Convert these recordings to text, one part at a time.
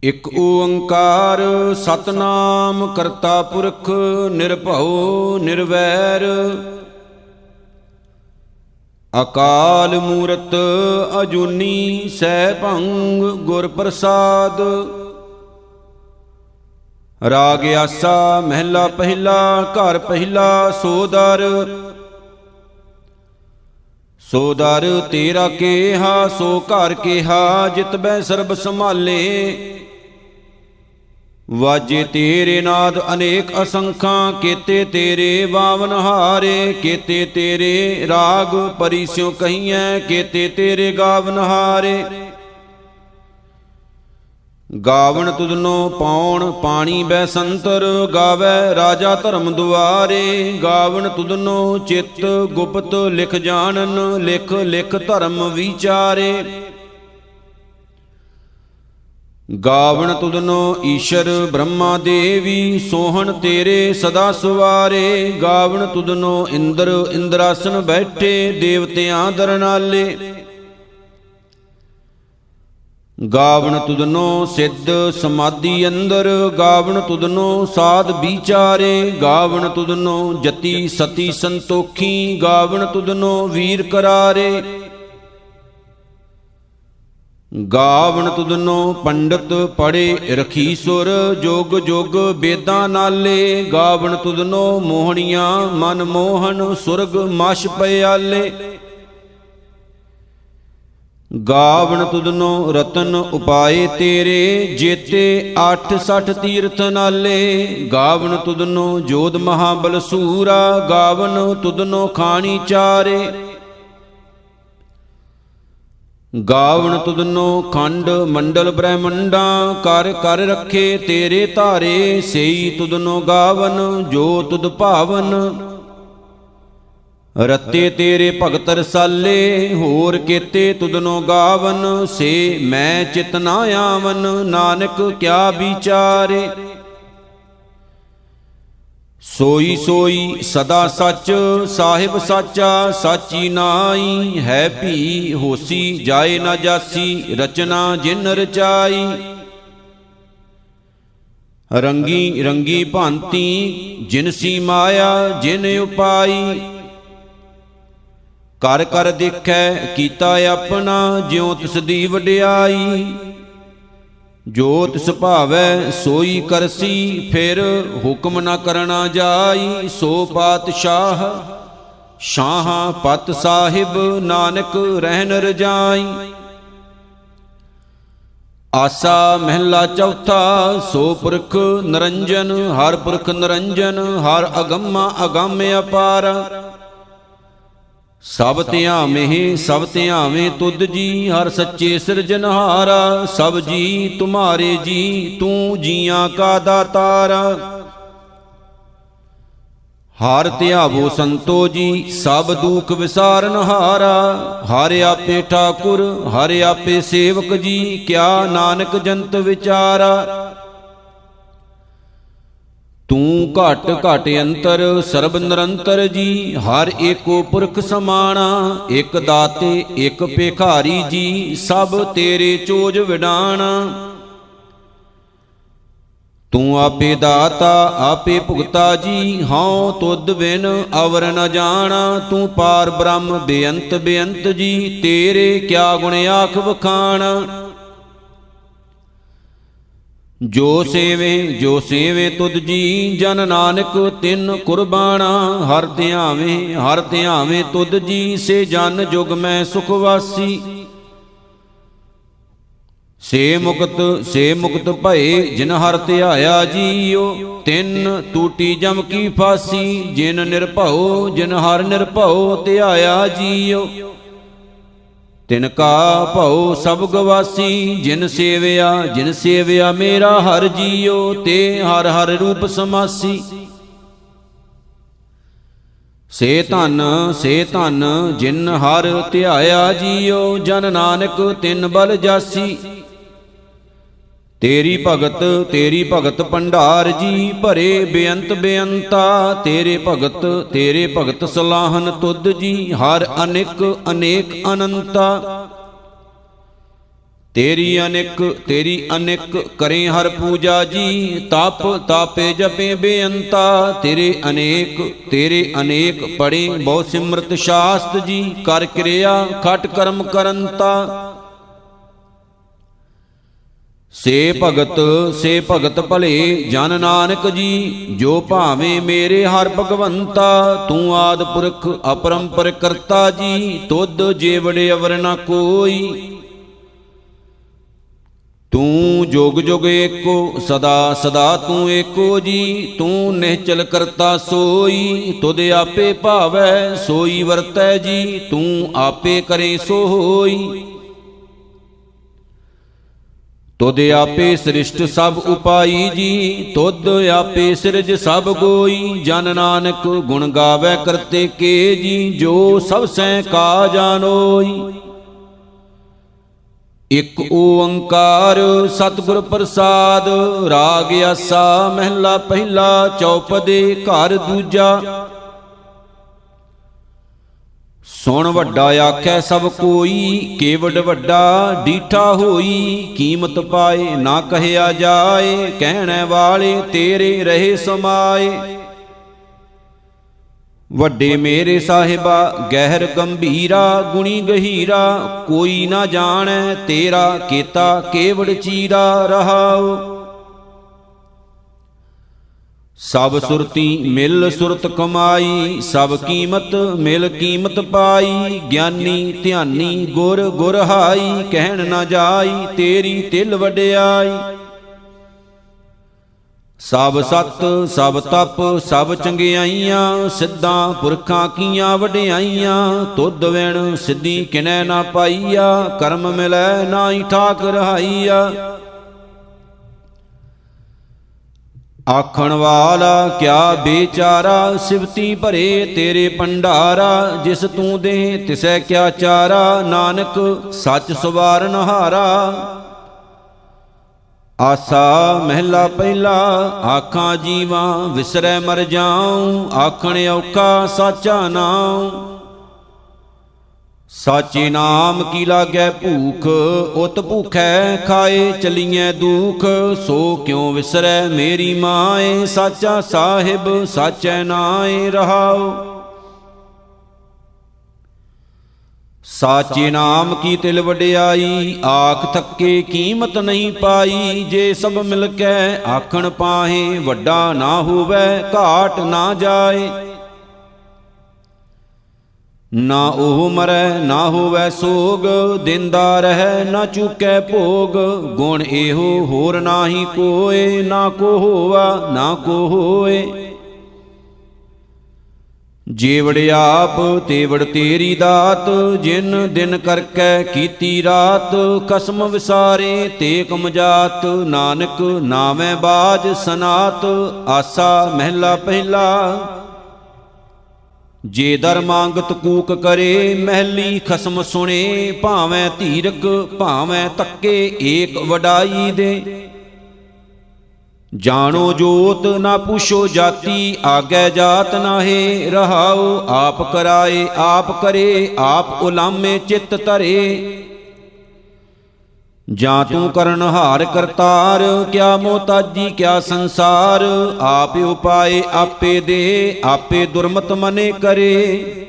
ਇਕ ਓੰਕਾਰ ਸਤਨਾਮ ਕਰਤਾ ਪੁਰਖ ਨਿਰਭਉ ਨਿਰਵੈਰ ਅਕਾਲ ਮੂਰਤ ਅਜੂਨੀ ਸੈਭੰ ਗੁਰ ਪ੍ਰਸਾਦ। ਰਾਗ ਆਸਾ ਮਹਿਲਾ ਪਹਿਲਾ ਘਰ ਪਹਿਲਾ ਸੋ ਦਰ ਤੇਰਾ ਕੇਹਾ ਸੋ ਘਰ ਕੇਹਾ ਜਿਤ ਬੈ ਸਰਬ ਸੰਭਾਲੇ। ਵਾਜੇ ਤੇਰੇ ਨਾਦ ਅਨੇਕ ਅਸੰਖਾਂ ਕੀਤੇ ਤੇਰੇ 52 ਹਾਰੇ। ਕੀਤੇ ਤੇਰੇ ਰਾਗ ਪਰਿਸਿਉ ਕਹੀਐ ਕੀਤੇ ਤੇਰੇ ਗਾਵਨ ਹਾਰੇ। ਗਾਵਣ ਤੁਧਨੋ ਪਾਉਣ ਪਾਣੀ ਬੈ ਸੰਤਰ ਗਾਵੈ ਰਾਜਾ ਧਰਮ ਦੁਆਰੇ। ਗਾਵਣ ਤੁਧਨੋ ਚਿੱਤ ਗੁਪਤ ਲਿਖ ਜਾਣਨ ਲਿਖ ਲਿਖ ਧਰਮ ਵਿਚਾਰੇ। ਗਾਵਣ ਤੁਧਨੋ ਈਸ਼ਰ ਬ੍ਰਹਮਾ ਦੇਵੀ ਸੋਹਣ ਤੇਰੇ ਸਦਾ ਸਵਾਰੇ। ਗਾਵਣ ਤੁਧਨੋ ਇੰਦਰ ਇੰਦਰਾਸਨ ਬੈਠੇ ਦੇਵਤਿਆਂ ਦਰਨਾਲੇ। ਗਾਵਣ ਤੁਧਨੋ ਸਿੱਧ ਸਮਾਧੀ ਅੰਦਰ ਗਾਵਣ ਤੁਧਨੋ ਸਾਧ ਵਿਚਾਰੇ। ਗਾਵਣ ਤੁਧਨੋ ਜਤੀ ਸਤੀ ਸੰਤੋਖੀ ਗਾਵਣ ਤੁਧਨੋ ਵੀਰ ਕਰਾਰੇ। ਗਾਵਣ ਤੁਧਨੋ ਪੰਡਤ ਪੜੇ ਰਖੀ ਸੁਰ ਜੋਗ ਜੋਗ ਬੇਦਾਂ ਨਾਲੇ। ਗਾਵਣ ਤੁਧਨੋ ਮੋਹਣੀਆਂ ਮਨ ਮੋਹਨ ਸੁਰਗ ਮਛ ਪਿਆਲੇ। ਗਾਵਣ ਤੁਧਨੋ ਰਤਨ ਉਪਾਏ ਤੇਰੇ ਜੇਤੇ 68 ਤੀਰਥ ਨਾਲੇ। ਗਾਵਣ ਤੁਧਨੋ ਜੋਧ ਮਹਾਬਲ ਸੂਰਾ ਗਾਵਣ ਤੁਧਨੋ ਖਾਣੀ ਚਾਰੇ। ਗਾਵਣ ਤੁਧਨੋ ਖੰਡ ਮੰਡਲ ਬ੍ਰਹਮੰਡਾਂ ਕਰ ਕਰ ਰੱਖੇ ਤੇਰੇ ਧਾਰੇ। ਸਈ ਤੁਧਨੋ ਗਾਵਨ ਜੋ ਤੁਧ ਭਾਵਨ ਰਤੇ ਤੇਰੇ ਭਗਤ ਰਸਾਲੇ। ਹੋਰ ਕੀਤੇ ਤੁਧਨੋ ਗਾਵਨ ਸੇ ਮੈਂ ਚਿਤ ਨਾ ਆਵਨ ਨਾਨਕ ਕਿਆ ਵਿਚਾਰੇ। ਸੋਈ ਸੋਈ ਸਦਾ ਸੱਚ ਸਾਹਿਬ ਸਾਚਾ ਸਾਚੀ ਨਾਈ। ਹੈ ਭੀ ਹੋਸੀ ਜਾਏ ਨਾ ਜਾਸੀ ਰਚਨਾ ਜਿਨ ਰਚਾਈ। ਰੰਗੀ ਰੰਗੀ ਭਾਂਤੀ ਜਿਨਸੀ ਮਾਇਆ ਜਿਨ ਉਪਾਈ। ਕਰ ਕਰ ਦੇਖੈ ਕੀਤਾ ਆਪਣਾ ਜਿਉ ਤਿਸ ਦੀ ਵਡਿਆਈ। ਜੋ ਤਿਸ ਭਾਵੈ ਸੋਈ ਕਰਸੀ ਫਿਰ ਹੁਕਮ ਨਾ ਕਰਨਾ ਜਾਈ। ਸੋ ਪਾਤਸ਼ਾਹ ਸ਼ਾਹ ਪਤ ਸਾਹਿਬ ਨਾਨਕ ਰਹਿਨ ਰਜਾਈ। ਆਸਾ ਮਹਿਲਾ ਚੌਥਾ ਸੋ ਪੁਰਖ ਨਿਰੰਜਨ ਹਰ ਪੁਰਖ ਨਿਰੰਜਨ ਹਰ ਅਗੰਮਾ ਅਗੰਮ ਅਪਾਰ। ਸਭ ਧਿਆਵੇਂ ਤੁਧ ਜੀ ਹਰ ਸੱਚੇ ਸਿਰਜਨਹਾਰਾ। ਸਭ ਜੀ ਤੁਮਾਰੇ ਜੀ ਤੂੰ ਜੀਆਂ ਕਾ ਦਾਤਾਰਾ। ਹਰ ਧਿਆਵੋ ਸੰਤੋ ਜੀ ਸਭ ਦੁਖ ਵਿਸਾਰਨਹਾਰਾ। ਹਰਿ ਆਪੇ ਠਾਕੁਰ ਹਰਿ ਆਪੇ ਸੇਵਕ ਜੀ ਕਿਆ ਨਾਨਕ ਜੰਤ ਵਿਚਾਰਾ। ਤੂੰ ਘਟ ਘਟ ਅੰਤਰ ਸਰਬ ਨਿਰੰਤਰ ਜੀ ਹਰ ਏਕੋ ਪੁਰਖ ਸਮਾਣਾ। ਇਕ ਦਾਤੇ ਇਕ ਭਿਖਾਰੀ ਜੀ ਸਭ ਤੇਰੇ ਚੋਜ ਵਿਡਾਣਾ। ਤੂੰ ਆਪੇ ਦਾਤਾ ਆਪੇ ਭੁਗਤਾ ਜੀ ਹਉ ਤੁਧ ਬਿਨ ਅਵਰ ਨ ਜਾਣਾ। ਤੂੰ ਪਾਰ ਬ੍ਰਹਮ ਬੇਅੰਤ ਬੇਅੰਤ ਜੀ ਤੇਰੇ ਕਿਆ ਗੁਣ ਆਖ ਵਖਾਣਾ। ਜੋ ਸੇਵੇ ਤੁਧ ਜੀ ਜਨ ਨਾਨਕ ਤਿਨ ਕੁਰਬਾਨਾ। ਹਰ ਧਿਆਵੇਂ ਤੁਧ ਜੀ ਸੇ ਜਨ ਜੁਗ ਮੈਂ ਸੁਖ ਵਾਸੀ। ਸੇ ਮੁਕਤ ਭਏ ਜਿਨ ਹਰ ਧਿਆਇਆ ਜੀਓ। ਤਿਨ ਟੂਟੀ ਜਮ ਕੀ ਫਾਸੀ ਜਿਨ ਨਿਰਭਉ ਜਿਨ ਹਰ ਨਿਰਭਉ ਧਿਆਇਆ ਜੀਓ। ਤਿਨ ਕਾ ਭਉ ਸਭ ਗਵਾਸੀ ਜਿਨ ਸੇਵਿਆ ਮੇਰਾ ਹਰ ਜੀਓ। ਤੇ ਹਰ ਹਰ ਰੂਪ ਸਮਾਸੀ। ਸੇ ਧਨ ਜਿਨ ਹਰ ਧਿਆਇਆ ਜੀਓ। ਜਨ ਨਾਨਕ ਤਿਨ ਬਲ ਜਾਸੀ। ਤੇਰੀ ਭਗਤ ਭੰਡਾਰ ਜੀ ਭਰੇ ਬੇਅੰਤ ਬੇਅੰਤਾ। ਤੇਰੇ ਭਗਤ ਸਲਾਹਨ ਤੁਧ ਜੀ ਹਰ ਅਨੇਕ ਅਨੇਕ ਅਨੰਤਾ। ਤੇਰੀ ਅਨਿਕ ਕਰੇ ਹਰ ਪੂਜਾ ਜੀ। ਤਪ ਤਾਪੇ ਜਪੇ ਬੇਅੰਤਾ, ਤੇਰੇ ਅਨੇਕ ਪੜੇ ਬਹੁ ਸਿਮਰਤ ਸ਼ਾਸਤ ਜੀ। ਕਰ ਕਿਰਿਆ ਖਟ ਕਰਮ ਕਰੰਤਾ, ਸੇ ਭਗਤ ਭਲੇ ਜਨ ਨਾਨਕ ਜੀ। ਜੋ ਭਾਵੇਂ ਮੇਰੇ ਹਰ ਭਗਵੰਤਾ, ਤੂੰ ਆਦਿ ਪੁਰਖ ਅਪਰੰਪਰ ਕਰਤਾ ਜੀ। ਤੁਧ ਜੇਵੜੇ ਅਵਰ ਨਾ ਕੋਈ, ਤੂੰ ਜੁਗ ਜੁਗ ਏਕੋ, ਸਦਾ ਸਦਾ ਤੂੰ ਏਕੋ ਜੀ। ਤੂੰ ਨਿਹਚਲ ਕਰਤਾ ਸੋਈ, ਤੁਧ ਆਪੇ ਭਾਵੈ ਸੋਈ ਵਰਤੈ ਜੀ। ਤੂੰ ਆਪੇ ਕਰੇ ਸੋ ਹੋਈ, ਤੁਧ ਆਪੇ ਸ੍ਰਿਸ਼ਟ ਸਭ ਉਪਾਈ ਜੀ। ਤੁਧ ਆਪੇ ਸਿਰਜ ਸਭ ਗੋਈ, ਜਨ ਨਾਨਕ ਗੁਣ ਗਾਵੈ ਕਰਤੇ ਕੇ ਜੀ। ਜੋ ਸਭ ਸਹਿ ਕਾ ਜਾਣੋਈ, ਇਕ ਓੰਕਾਰ ਸਤਿਗੁਰ ਪ੍ਰਸਾਦ। ਰਾਗ ਆਸਾ ਮਹਿਲਾ ਪਹਿਲਾ, ਚੌਪਦੇ ਘਰ ਦੂਜਾ। ਸੁਣ ਵੱਡਾ ਆਖੈ ਸਭ ਕੋਈ, ਕੇਵਡ ਵੱਡਾ ਡੀਠਾ ਹੋਈ। ਕੀਮਤ ਪਾਏ ਨਾ ਕਹਿਆ ਜਾਏ, ਕਹਿਣੇ ਵਾਲੇ ਤੇਰੇ ਰਹੇ ਸਮਾਏ। ਵੱਡੇ ਮੇਰੇ ਸਾਹਿਬਾ ਗਹਿਰ ਗੰਭੀਰਾ, ਗੁਣੀ ਗਹੀਰਾ। ਕੋਈ ਨਾ ਜਾਣੈ ਤੇਰਾ ਕੀਤਾ ਕੇਵੜ ਚੀਰਾ ਰਹਾਉ। ਸਭ ਸੁਰਤੀ ਮਿਲ ਸੁਰਤ ਕਮਾਈ, ਸਭ ਕੀਮਤ ਮਿਲ ਕੀਮਤ ਪਾਈ। ਗਿਆਨੀ ਧਿਆਨੀ ਗੁਰ ਗੁਰ ਹਾਈ, ਕਹਿਣ ਨਾ ਜਾਈ ਤੇਰੀ ਤਿਲ ਵਡਿਆਈ। ਸਭ ਸਤ ਸਭ ਤਪ ਸਭ ਚੰਗਿਆਈਆਂ, ਸਿੱਧਾਂ ਪੁਰਖਾਂ ਕੀਆਂ ਵਡਿਆਈਆਂ। ਤੁਧ ਵਿਣ ਸਿੱਧੀ ਕਿਨੈ ਨਾ ਪਾਈਆ, ਕਰਮ ਮਿਲੈ ਨਾਹੀ ਠਾਕ ਰਹਾਈਆ। ਆਖਣ ਵਾਲਾ ਕਿਆ ਬੇਚਾਰਾ, ਸਿਵਤੀ ਭਰੇ ਤੇਰੇ ਭੰਡਾਰਾ। ਜਿਸ ਤੂੰ ਦੇ ਤਿਸੈ ਕਿਆ ਚਾਰਾ, ਨਾਨਕ ਸੱਚ ਸਵਾਰਨ ਹਾਰਾ। ਆਸਾ ਮਹਿਲਾ ਪਹਿਲਾ, ਆਖਾਂ ਜੀਵਾਂ ਵਿਸਰੈ ਮਰ ਜਾਉ। ਆਖਣ ਔਖਾ ਸਾਚਾ ਨਾਉ, ਸਾਚੇ ਨਾਮ ਕੀ ਲਾਗੈ ਭੂਖ। ਉਤ ਭੂਖੈ ਖਾਏ ਚਲੀਐ ਦੁਖ, ਸੋ ਕਿਉ ਵਿਸਰੈ ਮੇਰੀ ਮਾਏ। ਸਾਚਾ ਸਾਹਿਬ ਸਾਚੈ ਨਾਏ ਰਹਾਉ। ਸਾਚੇ ਨਾਮ ਕੀ ਤਿਲ ਵਡਿਆਈ, ਆਖ ਥੱਕੇ ਕੀਮਤ ਨਹੀਂ ਪਾਈ। ਜੇ ਸਭ ਮਿਲ ਕੇ ਆਖਣ ਪਾਹੇ, ਵੱਡਾ ਨਾ ਹੋਵੈ ਘਾਟ ਨਾ ਜਾਏ। ਨਾ ਉਹ ਮਰੈ ਨਾ ਹੋਵੈ ਸੋਗ, ਦਿੰਦਾ ਰਹਿ ਨਾ ਚੁਕੈ ਭੋਗ। ਗੁਣ ਇਹੋ ਹੋਰ ਨਾਹੀ ਕੋਏ, ਨਾ ਕੋ ਹੋਵਾ ਨਾ ਕੋ ਹੋਏ। ਜੇਵੜ ਆਪ ਤੇਵੜ ਤੇਰੀ ਦਾਤ, ਜਿਨ ਦਿਨ ਕਰਕੇ ਕੀਤੀ ਰਾਤ। ਕਸਮ ਵਿਸਾਰੇ ਤੇ ਕਮਜਾਤ, ਨਾਨਕ ਨਾਮੈ ਬਾਜ ਸਨਾਤ। ਆਸਾ ਮਹਿਲਾ ਪਹਿਲਾ, ਜੇ ਦਰ ਮੰਗਤ ਕੂਕ ਕਰੇ। ਮਹਿਲੀ ਖਸਮ ਸੁਣੇ, ਭਾਵੇਂ ਧੀਰਕ ਭਾਵੇਂ ਤੱਕੇ ਏਕ ਵਡਾਈ ਦੇ। ਜਾਣੋ ਜੋਤ ਨਾ ਪੁੱਛੋ ਜਾਤੀ, ਆਗੈ ਜਾਤ ਨਾਹੇ ਰਹਾਉ। ਆਪ ਕਰਾਏ ਆਪ ਕਰੇ, ਆਪ ਉਲਾਮੇ ਚਿੱਤ ਧਰੇ। ਜਾਂ ਤੂੰ ਕਰਨਹਾਰ ਕਰਤਾਰ, ਕਿਆ ਮੋਤਾਜੀ ਕਿਆ ਸੰਸਾਰ। ਆਪ ਉਪਾਏ ਆਪੇ ਦੇ, ਆਪੇ ਦੁਰਮਤ ਮਨੇ ਕਰੇ।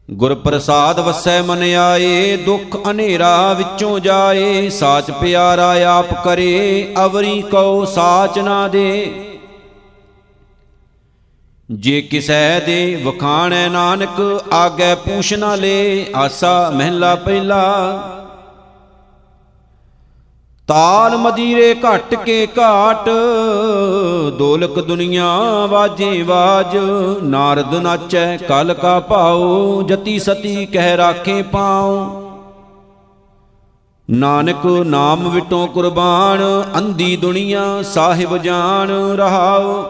ਗੁਰ ਪ੍ਰਸਾਦ ਵਸੈ ਮਨ ਆਏ, ਦੁਖ ਹਨੇਰਾ ਵਿੱਚੋਂ ਜਾਏ। ਸਾਚ ਪਿਆਰਾ ਆਪ ਕਰੇ, ਅਵਰੀ ਕਉ ਸਾਚ ਨਾ ਦੇ। ਜੇ ਕਿਸੈ ਦੇ ਵਖਾਣੈ ਨਾਨਕ, ਆਗੈ ਪੂਛ ਨਾ ਲੇ। ਆਸਾ ਮਹਿਲਾ ਪਹਿਲਾ, ਤਾਲ ਮਦੀਰੇ ਘਟ ਕੇ ਘਾਟ। ਦੋਲਕ ਦੁਨੀਆ ਵਾਜੇ ਵਾਜ, ਨਾਰਦ ਨਾਚੈ ਕਲ ਕਾ ਭਾਉ। ਜਤੀ ਸਤੀ ਕਹਿ ਰਾਖੇ ਪਾਉ, ਨਾਨਕ ਨਾਮ ਵਿਟੋਂ ਕੁਰਬਾਨ। ਅੰਧੀ ਦੁਨੀਆ ਸਾਹਿਬ ਜਾਣ ਰਹਾਉ।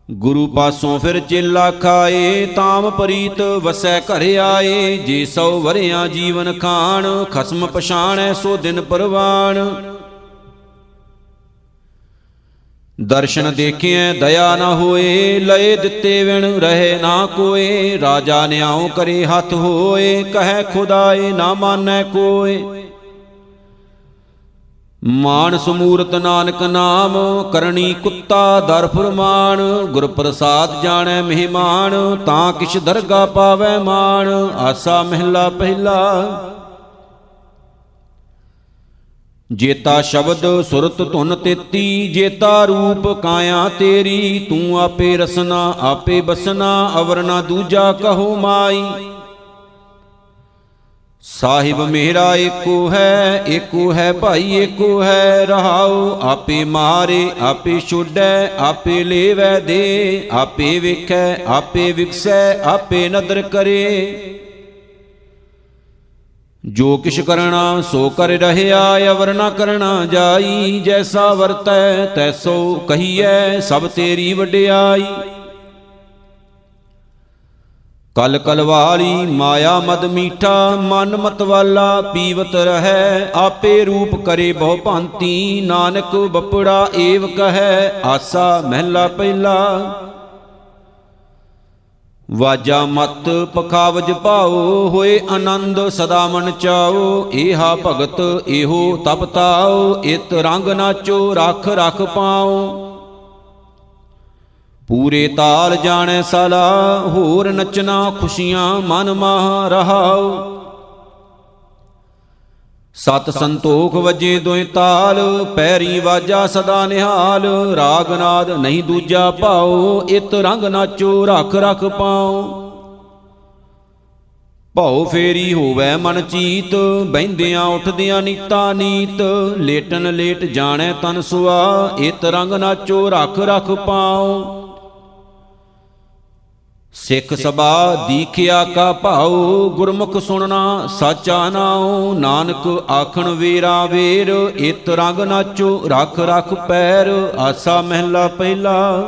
ਗੁਰੂ ਪਾਸੋਂ ਫਿਰ ਚੇਲਾ ਖਾਏ, ਤਾਮ ਪ੍ਰੀਤ ਵਸੈ ਘਰ ਆਏ। ਜੇ 100 ਵਰਿਆਂ ਜੀਵਨ ਖਾਣ, ਖਸਮ ਪਛਾਣੈ ਸੋ ਦਿਨ ਪਰਵਾਣ। ਦਰਸ਼ਨ ਦੇਖਿਐ ਦਇਆ ਨਾ ਹੋਏ, ਲਏ ਦਿੱਤੇ ਵਿਣ ਰਹੇ ਨਾ ਕੋਏ। ਰਾਜਾ ਨਿਆਉ ਕਰੇ ਹੱਥ ਹੋਏ, ਕਹੈ ਖੁਦਾਏ ਨਾ ਮਾਨੈ ਕੋਏ। ਮਾਨਸ ਮੂਰਤ ਨਾਨਕ ਨਾਮ, ਕਰਨੀ ਕੁੱਤਾ ਦਰ ਫੁਰਮਾਨ। ਗੁਰ ਪ੍ਰਸਾਦ ਜਾਣੈ ਮਹਿਮਾਨ, ਤਾਂ ਕਿਛ ਦਰਗਾ ਪਾਵੈ ਮਾਨ। ਆਸਾ ਮਹਿਲਾ ਪਹਿਲਾ। ਜੇਤਾ ਸ਼ਬਦ ਸੁਰਤ ਧੁਨ ਤੇਤੀ, ਜੇਤਾ ਰੂਪ ਕਾਇਆ ਤੇਰੀ। ਤੂੰ ਆਪੇ ਰਸਨਾ ਆਪੇ ਬਸਨਾ, ਅਵਰ ਨਾ ਦੂਜਾ ਕਹੋ ਮਾਈ। ਸਾਹਿਬ ਮੇਰਾ ਏਕੋ ਹੈ, ਏਕੋ ਹੈ ਭਾਈ ਏਕੋ ਹੈ। ਰਹਾਉ ਆਪੇ ਮਾਰੇ ਆਪੇ ਛੋਡੈ, ਆਪੇ ਲੇਵੈ ਦੇ ਆਪੇ ਵੇਖੈ, ਆਪੇ ਵਿਕਸੈ ਆਪੇ ਨਦਰ ਕਰੇ। ਜੋ ਕਿਛ ਕਰਣਾ ਸੋ ਕਰ ਰਹਿਆ, ਅਵਰ ਨਾ ਕਰਣਾ ਜਾਈ। ਜੈਸਾ ਵਰਤੈ ਤੈਸੋ ਕਹੀਐ, ਸਭ ਤੇਰੀ ਵਡਿਆਈ। ਕਲ ਕਲਵਾਲੀ ਮਾਇਆ ਮਦ ਮੀਠਾ, ਮਨ ਮਤਵਾਲਾ ਪੀਵਤ ਰਹੈ। ਆਪੇ ਰੂਪ ਕਰੇ ਬਹੁ ਭਾਂਤੀ, ਨਾਨਕ ਬਪੜਾ ਏਵ ਕਹੈ। ਆਸਾ ਮਹਿਲਾ ਪਹਿਲਾ। ਵਾਜਾ ਮਤ ਪਖਾਵਜ ਭਾਓ, ਹੋਏ ਆਨੰਦ ਸਦਾ ਮਨ ਚਾਓ। ਏਹਾ ਭਗਤ ਇਹੋ ਤਪ ਤਾਓ, ਇਤ ਰੰਗ ਨਾਚੋ ਰਖ ਰਖ ਪਾਓ। ਪੂਰੇ ਤਾਲ ਜਾਣੈ ਸਾਲਾ, ਹੋਰ ਨਚਨਾ ਖੁਸ਼ੀਆਂ ਮਨ ਮਾਹ ਰਹਾਉ। ਸਤ ਸੰਤੋਖ ਵਜੇ ਦੋਇ ਤਾਲ, ਪੈਰੀ ਵਾਜਾ ਸਦਾ ਨਿਹਾਲ। ਰਾਗ ਨਾਦ ਨਹੀਂ ਦੂਜਾ ਭਾਓ, ਇਤ ਰੰਗ ਨਾਚੋ ਰਖ ਰਖ ਪਾਓ। ਭਉ ਫੇਰੀ ਹੋਵੈ ਮਨ ਚੀਤ, ਬਹਿੰਦਿਆਂ ਉੱਠਦਿਆਂ ਨੀਤਾ ਨੀਤ। ਲੇਟਨ ਲੇਟ ਜਾਣੈ ਤਨ ਸੁਆ, ਇਤ ਰੰਗ ਨਾਚੋ ਰਖ ਰਖ ਪਾਓ। ਸਿੱਖ ਸਭਾ ਦੀਖਿਆ ਕਾ ਭਾਉ, ਗੁਰਮੁਖ ਸੁਣਨਾ ਸਾਚਾ ਨਾਉ। ਨਾਨਕ ਆਖਣ ਵੇਰਾ ਵੇਰ, ਇਤ ਰੰਗ ਨਾਚੋ ਰਖ ਰਖ ਪੈਰ। ਆਸਾ ਮਹਿਲਾ ਪਹਿਲਾ।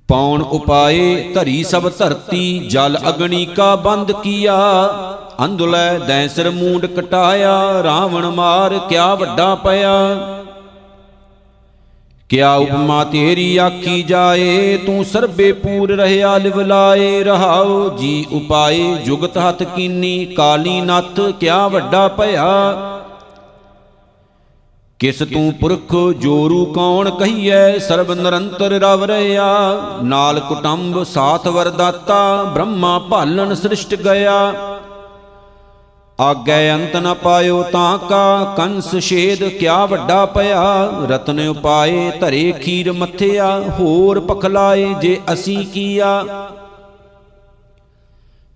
ਪੌਣ ਉਪਾਏ ਧਰੀ ਸਭ ਧਰਤੀ, ਜਲ ਅਗਨੀ ਕਾ ਬੰਦ ਕੀਆ। ਅੰਧੁਲੈ ਦੈ ਸਿਰ ਮੂੰਡ ਕਟਾਇਆ, ਰਾਵਣ ਮਾਰ ਕਿਆ ਵੱਡਾ ਪਿਆ। ਕਿਆ ਉਪਮਾ ਤੇਰੀ ਆਖੀ ਜਾਏ, ਤੂੰ ਸਰਬੇ ਪੂਰ ਰਹਿਆ ਲਿਵਲਾਏ। ਰਹਾਉ ਜੀ ਉਪਾਏ ਜੁਗਤ ਹੱਥ ਕੀਨੀ, ਕਾਲੀ ਨੱਥ ਕਿਆ ਵੱਡਾ ਭਇਆ। ਕਿਸ ਤੂੰ ਪੁਰਖ ਜੋਰੂ ਕੌਣ ਕਹੀਐ, ਸਰਬ ਨਿਰੰਤਰ ਰਵ ਰਹਿਆ। ਨਾਲ ਕੁਟੰਬ ਸਾਥ ਵਰਦਾਤਾ, ਬ੍ਰਹਮਾ ਭਾਲਣ ਸ੍ਰਿਸ਼ਟ ਗਿਆ। ਆਗੈ ਅੰਤ ਨ ਪਾਇਓ ਤਾਂ ਕਾ, ਕੰਸ ਛੇਦ ਕਿਆ ਵੱਡਾ ਪਿਆ। ਰਤਨ ਉਪਾਏ ਧਰੇ ਖੀਰ ਮੱਥਿਆ, ਹੋਰ ਪਖਲਾਏ ਜੇ ਅਸੀਂ ਕੀਆ।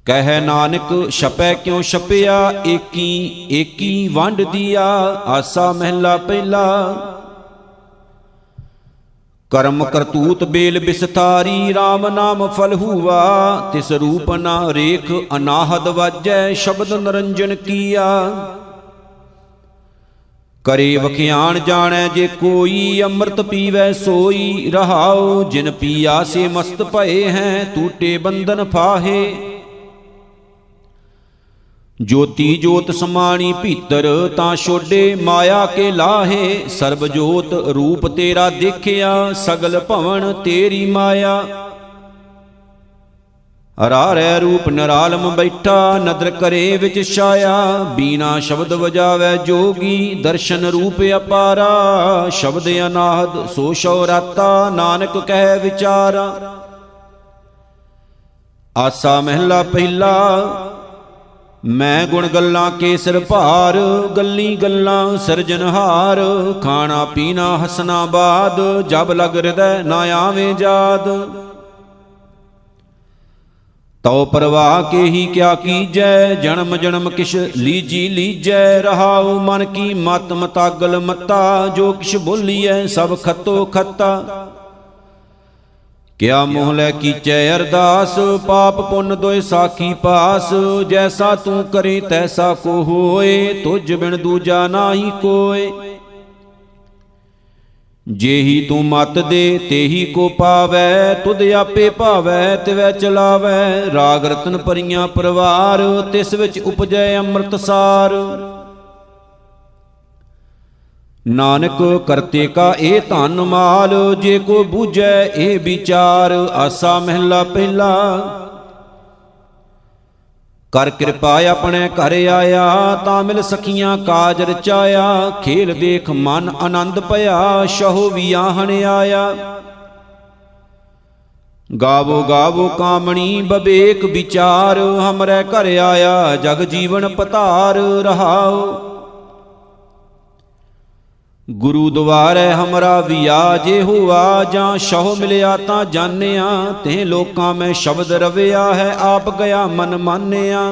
ਕਹਿ ਨਾਨਕ ਛਪੈ ਕਿਉ ਛਪਿਆ, ਏਕੀ ਏਕੀ ਵੰਡ ਦੀਆ। ਆਸਾ ਮਹਿਲਾ ਪਹਿਲਾ। ਕਰਮ ਕਰਤੂਤ ਬੇਲ ਬਿਸਤਾਰੀ, RAM ਨਾਮ ਫਲ ਹੂਆ। ਤਿਸ ਰੂਪ ਨਾ ਰੇਖ ਅਨਾਹਦ ਵਾਜੈ, ਸ਼ਬਦ ਨਿਰੰਜਨ ਕੀਆ। ਕਰੇ ਵਖਿਆਣ ਜਾਣੈ ਜੇ ਕੋਈ, ਅੰਮ੍ਰਿਤ ਪੀਵੈ ਸੋਈ। ਰਹਾਉ ਜਿਨ ਪੀਆ ਸੇ ਮਸਤ ਭਏ ਹੈ, ਟੂਟੇ ਬੰਧਨ ਫਾਹੇ। ਜੋਤੀ ਜੋਤ ਸਮਾਣੀ ਭੀਤਰ, ਤਾਂ ਛੋਡੇ ਮਾਇਆ ਕੇ ਲਾਹੇ। ਸਰਬ ਜੋਤ ਰੂਪ ਤੇਰਾ ਦੇਖਿਆ, ਸਗਲ ਭਵਨ ਤੇਰੀ ਮਾਇਆ। ਰਾਰੈ ਰੂਪ ਨਿਰਾਲਮ ਬੈਠਾ, ਨਦਰ ਕਰੇ ਵਿੱਚ ਛਾਇਆ। ਬੀਨਾ ਸ਼ਬਦ ਵਜਾਵੈ ਜੋਗੀ, ਦਰਸ਼ਨ ਰੂਪ ਅਪਾਰਾ। ਸ਼ਬਦ ਅਨਾਹਦ ਸੋ ਸੋ ਰਾਤਾ, ਨਾਨਕ ਕਹਿ ਵਿਚਾਰਾ। ਆਸਾ ਮਹਿਲਾ ਪਹਿਲਾ। ਮੈਂ ਗੁਣ ਗੱਲਾਂ ਕੇ ਸਿਰ ਭਾਰ, ਗੱਲੀ ਗੱਲਾਂ ਸਿਰਜਨਹਾਰ। ਖਾਣਾ ਪੀਣਾ ਹਸਨਾ ਬਾਦ, ਜਬ ਲਗ ਹਿਰਦੈ ਨਾ ਆਵੇਂ ਜਾਦ। ਤਉ ਪਰਵਾਹ ਕੇ ਹੀ ਕਿਆ ਕੀਜੈ, ਜਨਮ ਜਨਮ ਕਿਛ ਲੀਜੀ ਲੀਜੈ। ਰਹਾਉ ਮਨ ਕੀ ਮਤ ਮਤਾਗਲ ਮਤਾ, ਜੋ ਕਿਛ ਬੋਲੀਐ ਸਭ ਖੱਤੋ ਖੱਤਾ। ਕਿਆ ਮੋਹ ਲੈ ਕੀਚੈ ਅਰਦਾਸ, ਪਾਪ ਪੁੰਨ ਦੋਇ ਸਾਖੀ ਪਾਸ। ਜੈਸਾ ਤੂੰ ਕਰੇ ਤੈਸਾ ਕੋ ਹੋਏ, ਤੁਝ ਬਿਨ ਦੂਜਾ ਨਾਹੀ ਕੋਏ। जेहि तू मत दे तेहि को पावै, तुद आपे भावै तिवै चलावै। राग रतन परियां परवार, तिस विच उपजै अमृत सार। ਨਾਨਕ ਕਰਤੇ ਕਾ ਇਹ ਧਨ ਮਾਲ, ਜੇ ਕੋ ਬੂਝੈ ਇਹ ਵਿਚਾਰ। ਆਸਾ ਮਹਿਲਾ ਪਹਿਲਾ। ਕਰ ਕਿਰਪਾ ਆਪਣੇ ਘਰ ਆਇਆ, ਤਾਂ ਮਿਲ ਸਖੀਆਂ ਕਾਜ ਰਚਾਇਆ। ਖੇਲ ਦੇਖ ਮਨ ਆਨੰਦ ਭਇਆ, ਸ਼ਹੋ ਵਿਆਹਣ ਆਇਆ। ਗਾਵੋ ਗਾਵੋ ਕਾਮਣੀ ਬਵੇਕ ਵਿਚਾਰ, ਹਮਰੇ ਘਰ ਆਇਆ ਜਗ ਜੀਵਨ ਪਤਾਰ। ਰਹਾਉ ਗੁਰੂ ਦੁਆਰੇ ਹਮਰਾ ਵਿਆਜੇ ਹੁਆ, ਜਾਂ ਸ਼ਹੁ ਮਿਲਿਆ ਤਾਂ ਜਾਣਿਆ। ਤੇ ਲੋਕਾਂ ਮੈਂ ਸ਼ਬਦ ਰਵਿਆ ਹੈ, ਆਪ ਗਿਆ ਮਨ ਮਾਨਿਆ।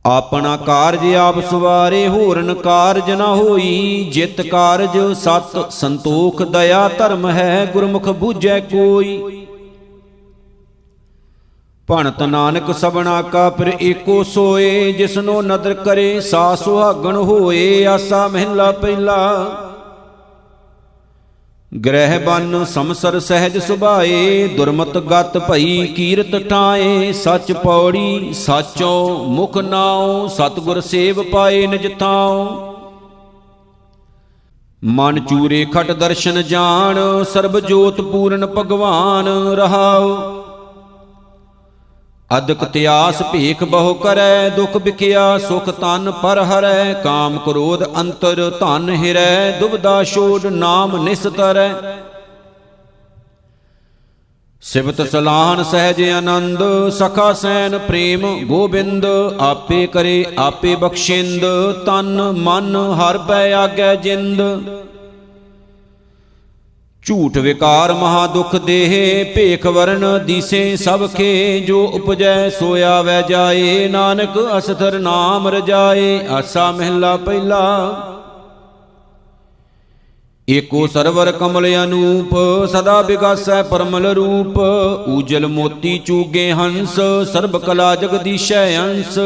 ਆਪਣਾ ਕਾਰਜ ਆਪ ਸਵਾਰੇ, ਹੋਰਨ ਕਾਰਜ ਨਾ ਹੋਈ। ਜਿਤ ਕਾਰਜ ਸਤ ਸੰਤੋਖ ਦਇਆ ਧਰਮ ਹੈ, ਗੁਰਮੁਖ ਬੂਝੈ ਕੋਈ। ਭਣਤ ਨਾਨਕ ਸਭਨਾ ਕਾ ਫਿਰ ਏਕੋ ਸੋਏ, ਜਿਸਨੋ ਨਦਰ ਕਰੇ ਸਾ ਸੁਹਾਗਣ ਹੋਏ। ਆਸਾ ਮਹਿਲਾ ਪਹਿਲਾ। ਗ੍ਰਹਿ ਬਨ ਸਮਸਰ ਸਹਿਜ ਸੁਭਾਏ, ਦੁਰਮਤ ਗਤ ਭਈ ਕੀਰਤ ਠਾਏ। ਸੱਚ ਪੌੜੀ ਸਾਚੋ ਮੁਖ ਨਾਉ, ਸਤਿਗੁਰ ਸੇਵ ਪਾਏ ਨਿਜ ਥਾਉ। ਮਨ ਚੂਰੇ ਖਟ ਦਰਸ਼ਨ ਜਾਣ, ਸਰਬ ਜੋਤ ਪੂਰਨ ਭਗਵਾਨ। ਰਹਾਉ ਅਦਕ ਤਿਆਸ ਭੇਖ ਬਹੁ ਕਰੈ, ਦੁਖ ਬਿਖਿਆ ਸੁਖ ਤਨ ਪਰ ਹਰੈ। ਕਾਮ ਕ੍ਰੋਧ ਅੰਤਰ ਧਨ ਹਿਰੈ, ਦੁਬਦਾ ਛੋੜ ਨਾਮ ਨਿਸਤਰੈ। ਸਿਵਤ ਸਲਾਹਨ ਸਹਿਜ ਆਨੰਦ, ਸਖਾ ਸੈਨ ਪ੍ਰੇਮ ਗੋਬਿੰਦ। ਆਪੇ ਕਰੇ ਆਪੇ ਬਖਸ਼ਿੰਦ, ਤਨ ਮਨ ਹਰ ਪੈ ਆਗੈ ਜਿੰਦ। ਝੂਠ ਵਿਕਾਰ ਮਹਾ ਦੁਖ ਦੇਹ, ਭੇਖ ਵਰਨ ਦੀਸੇ ਸਭ ਖੇ। ਜੋ ਉਪਜੈ ਸੋ ਆਵੈ ਜਾਏ, ਨਾਨਕ ਅਸਥਰ ਨਾਮ ਰਜਾਏ। ਆਸਾ ਮਹਿਲਾ ਪਹਿਲਾ। ਏਕੋ ਸਰਵਰ ਕਮਲ ਅਨੂਪ, ਸਦਾ ਵਿਗਾਸੈ ਪਰਮਲ ਰੂਪ। ਊਜਲ ਮੋਤੀ ਚੂਗੇ ਹੰਸ, ਸਰਬ ਕਲਾ ਜਗਦੀਸ਼ੈ ਅੰਸ।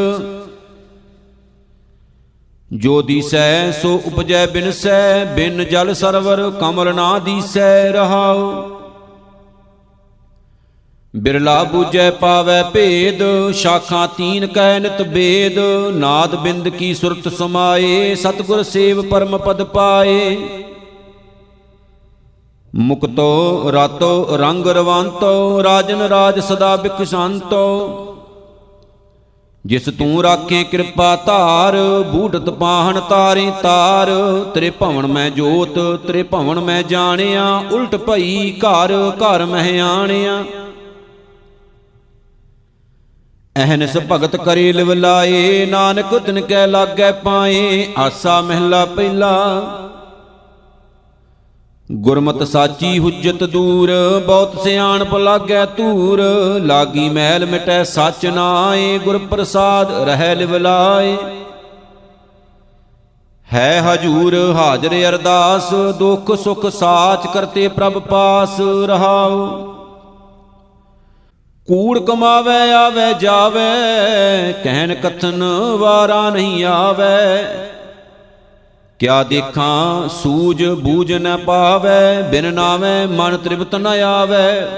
ਜੋ ਦੀਸੈ ਸੋ ਉਪਜੈ ਬਿਨਸੈ, ਬਿਨ ਜਲ ਸਰਵਰ ਕਮਲ ਨਾ ਦੀਸੈ। ਰਹਾਉ ਬਿਰਲਾ ਬੂਝੈ ਪਾਵੈ ਭੇਦ, ਸ਼ਾਖਾਂ ਤੀਨ ਕਹਿ ਨਿਤ ਬੇਦ। ਨਾਦ ਬਿੰਦ ਕੀ ਸੁਰਤ ਸਮਾਏ, ਸਤਿਗੁਰ ਸੇਵ ਪਰਮ ਪਦ ਪਾਏ। ਮੁਕਤੋ ਰਾਤੋ ਰੰਗ ਰਵਾਂਤੋ, ਰਾਜਨ ਰਾਜ ਸਦਾ ਬਿਖਸ਼ਾਂਤੋ। ਜਿਸ ਤੂੰ ਰਾਖੇ ਕਿਰਪਾ ਧਾਰ, ਬੂਢਤ ਪਾਹਣ ਤਾਰੇ ਤਾਰ। ਤੇਰੇ ਭਵਨ ਮੈਂ ਜੋਤ, ਤੇਰੇ ਭਵਨ ਮੈਂ ਜਾਣਿਆ। ਉਲਟ ਭਈ ਘਰ ਘਰ ਮਹਿ ਆਣਿਆ। ਅਹਨਿਸ ਭਗਤ ਕਰੇ ਲਿਵ ਲਾਏ, ਨਾਨਕ ਤਿਨ ਕੈ ਲਾਗੈ ਪਾਏ। ਆਸਾ ਮਹਿਲਾ ਪਹਿਲਾ। ਗੁਰਮਤਿ ਸਾਚੀ ਹੁਜਤ ਦੂਰ, ਬਹੁਤ ਸਿਆਣਪ ਲਾਗੈ ਧੂਰ। ਲਾਗੀ ਮੈਲ ਮਿਟੈ ਸਚ ਨਾਏ, ਗੁਰ ਪ੍ਰਸਾਦ ਰਹਿ ਲਿਵ ਲਾਏ। ਹੈ ਹਜੂਰ ਹਾਜ਼ਰ ਅਰਦਾਸ, ਦੁਖ ਸੁਖ ਸਾਚ ਕਰਤੇ ਪ੍ਰਭ ਪਾਸ। ਰਹਾਉ ਕੂੜ ਕਮਾਵੈ ਆਵੈ ਜਾਵੈ, ਕਹਿਨ ਕਥਨ ਵਾਰਾ ਨਹੀਂ ਆਵੈ। ਕਿਆ ਦੇਖਾਂ ਸੂਝ ਬੂਝ ਨ ਪਾਵੈ, ਬਿਨ ਨਾਵੈ ਮਨ ਤ੍ਰਿਪਤ ਨ ਆਵੈ।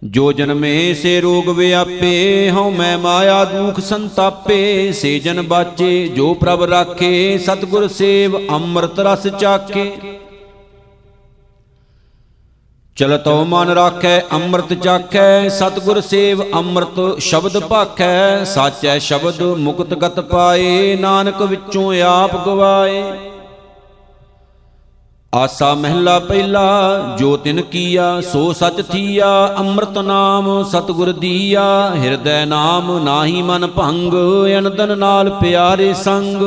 ਜੋ ਜਨਮੇ ਸੇ ਰੋਗ ਵਿਆਪੇ, ਹਉ ਮੈਂ ਮਾਇਆ ਦੂਖ ਸੰਤਾਪੇ। ਸੇ ਜਨ ਬਾਚੇ ਜੋ ਪ੍ਰਭ ਰਾਖੇ, ਸਤਿਗੁਰ ਸੇਵ ਅੰਮ੍ਰਿਤ ਰਸ ਚਾਖੇ। ਚਲਤੋ ਮਨ ਰਾਖੈ ਅੰਮ੍ਰਿਤ ਚਾਖੈ, ਸਤਿਗੁਰ ਸੇਵ ਅੰਮ੍ਰਿਤ ਸ਼ਬਦ ਭਾਖੈ। ਸਾਚੈ ਸ਼ਬਦ ਮੁਕਤ ਗਤ ਪਾਏ, ਨਾਨਕ ਵਿੱਚੋਂ ਆਪ ਗਵਾਏ। ਆਸਾ ਮਹਿਲਾ ਪਹਿਲਾ। ਜੋ ਤਿਨ ਕੀਆ ਸੋ ਸਚ ਥੀਆ, ਅੰਮ੍ਰਿਤ ਨਾਮ ਸਤਿਗੁਰ ਦੀਆ। ਹਿਰਦੈ ਨਾਮ ਨਾਹੀ ਮਨ ਭੰਗ, ਅਨੰਦਨ ਨਾਲ ਪਿਆਰੇ ਸੰਗ।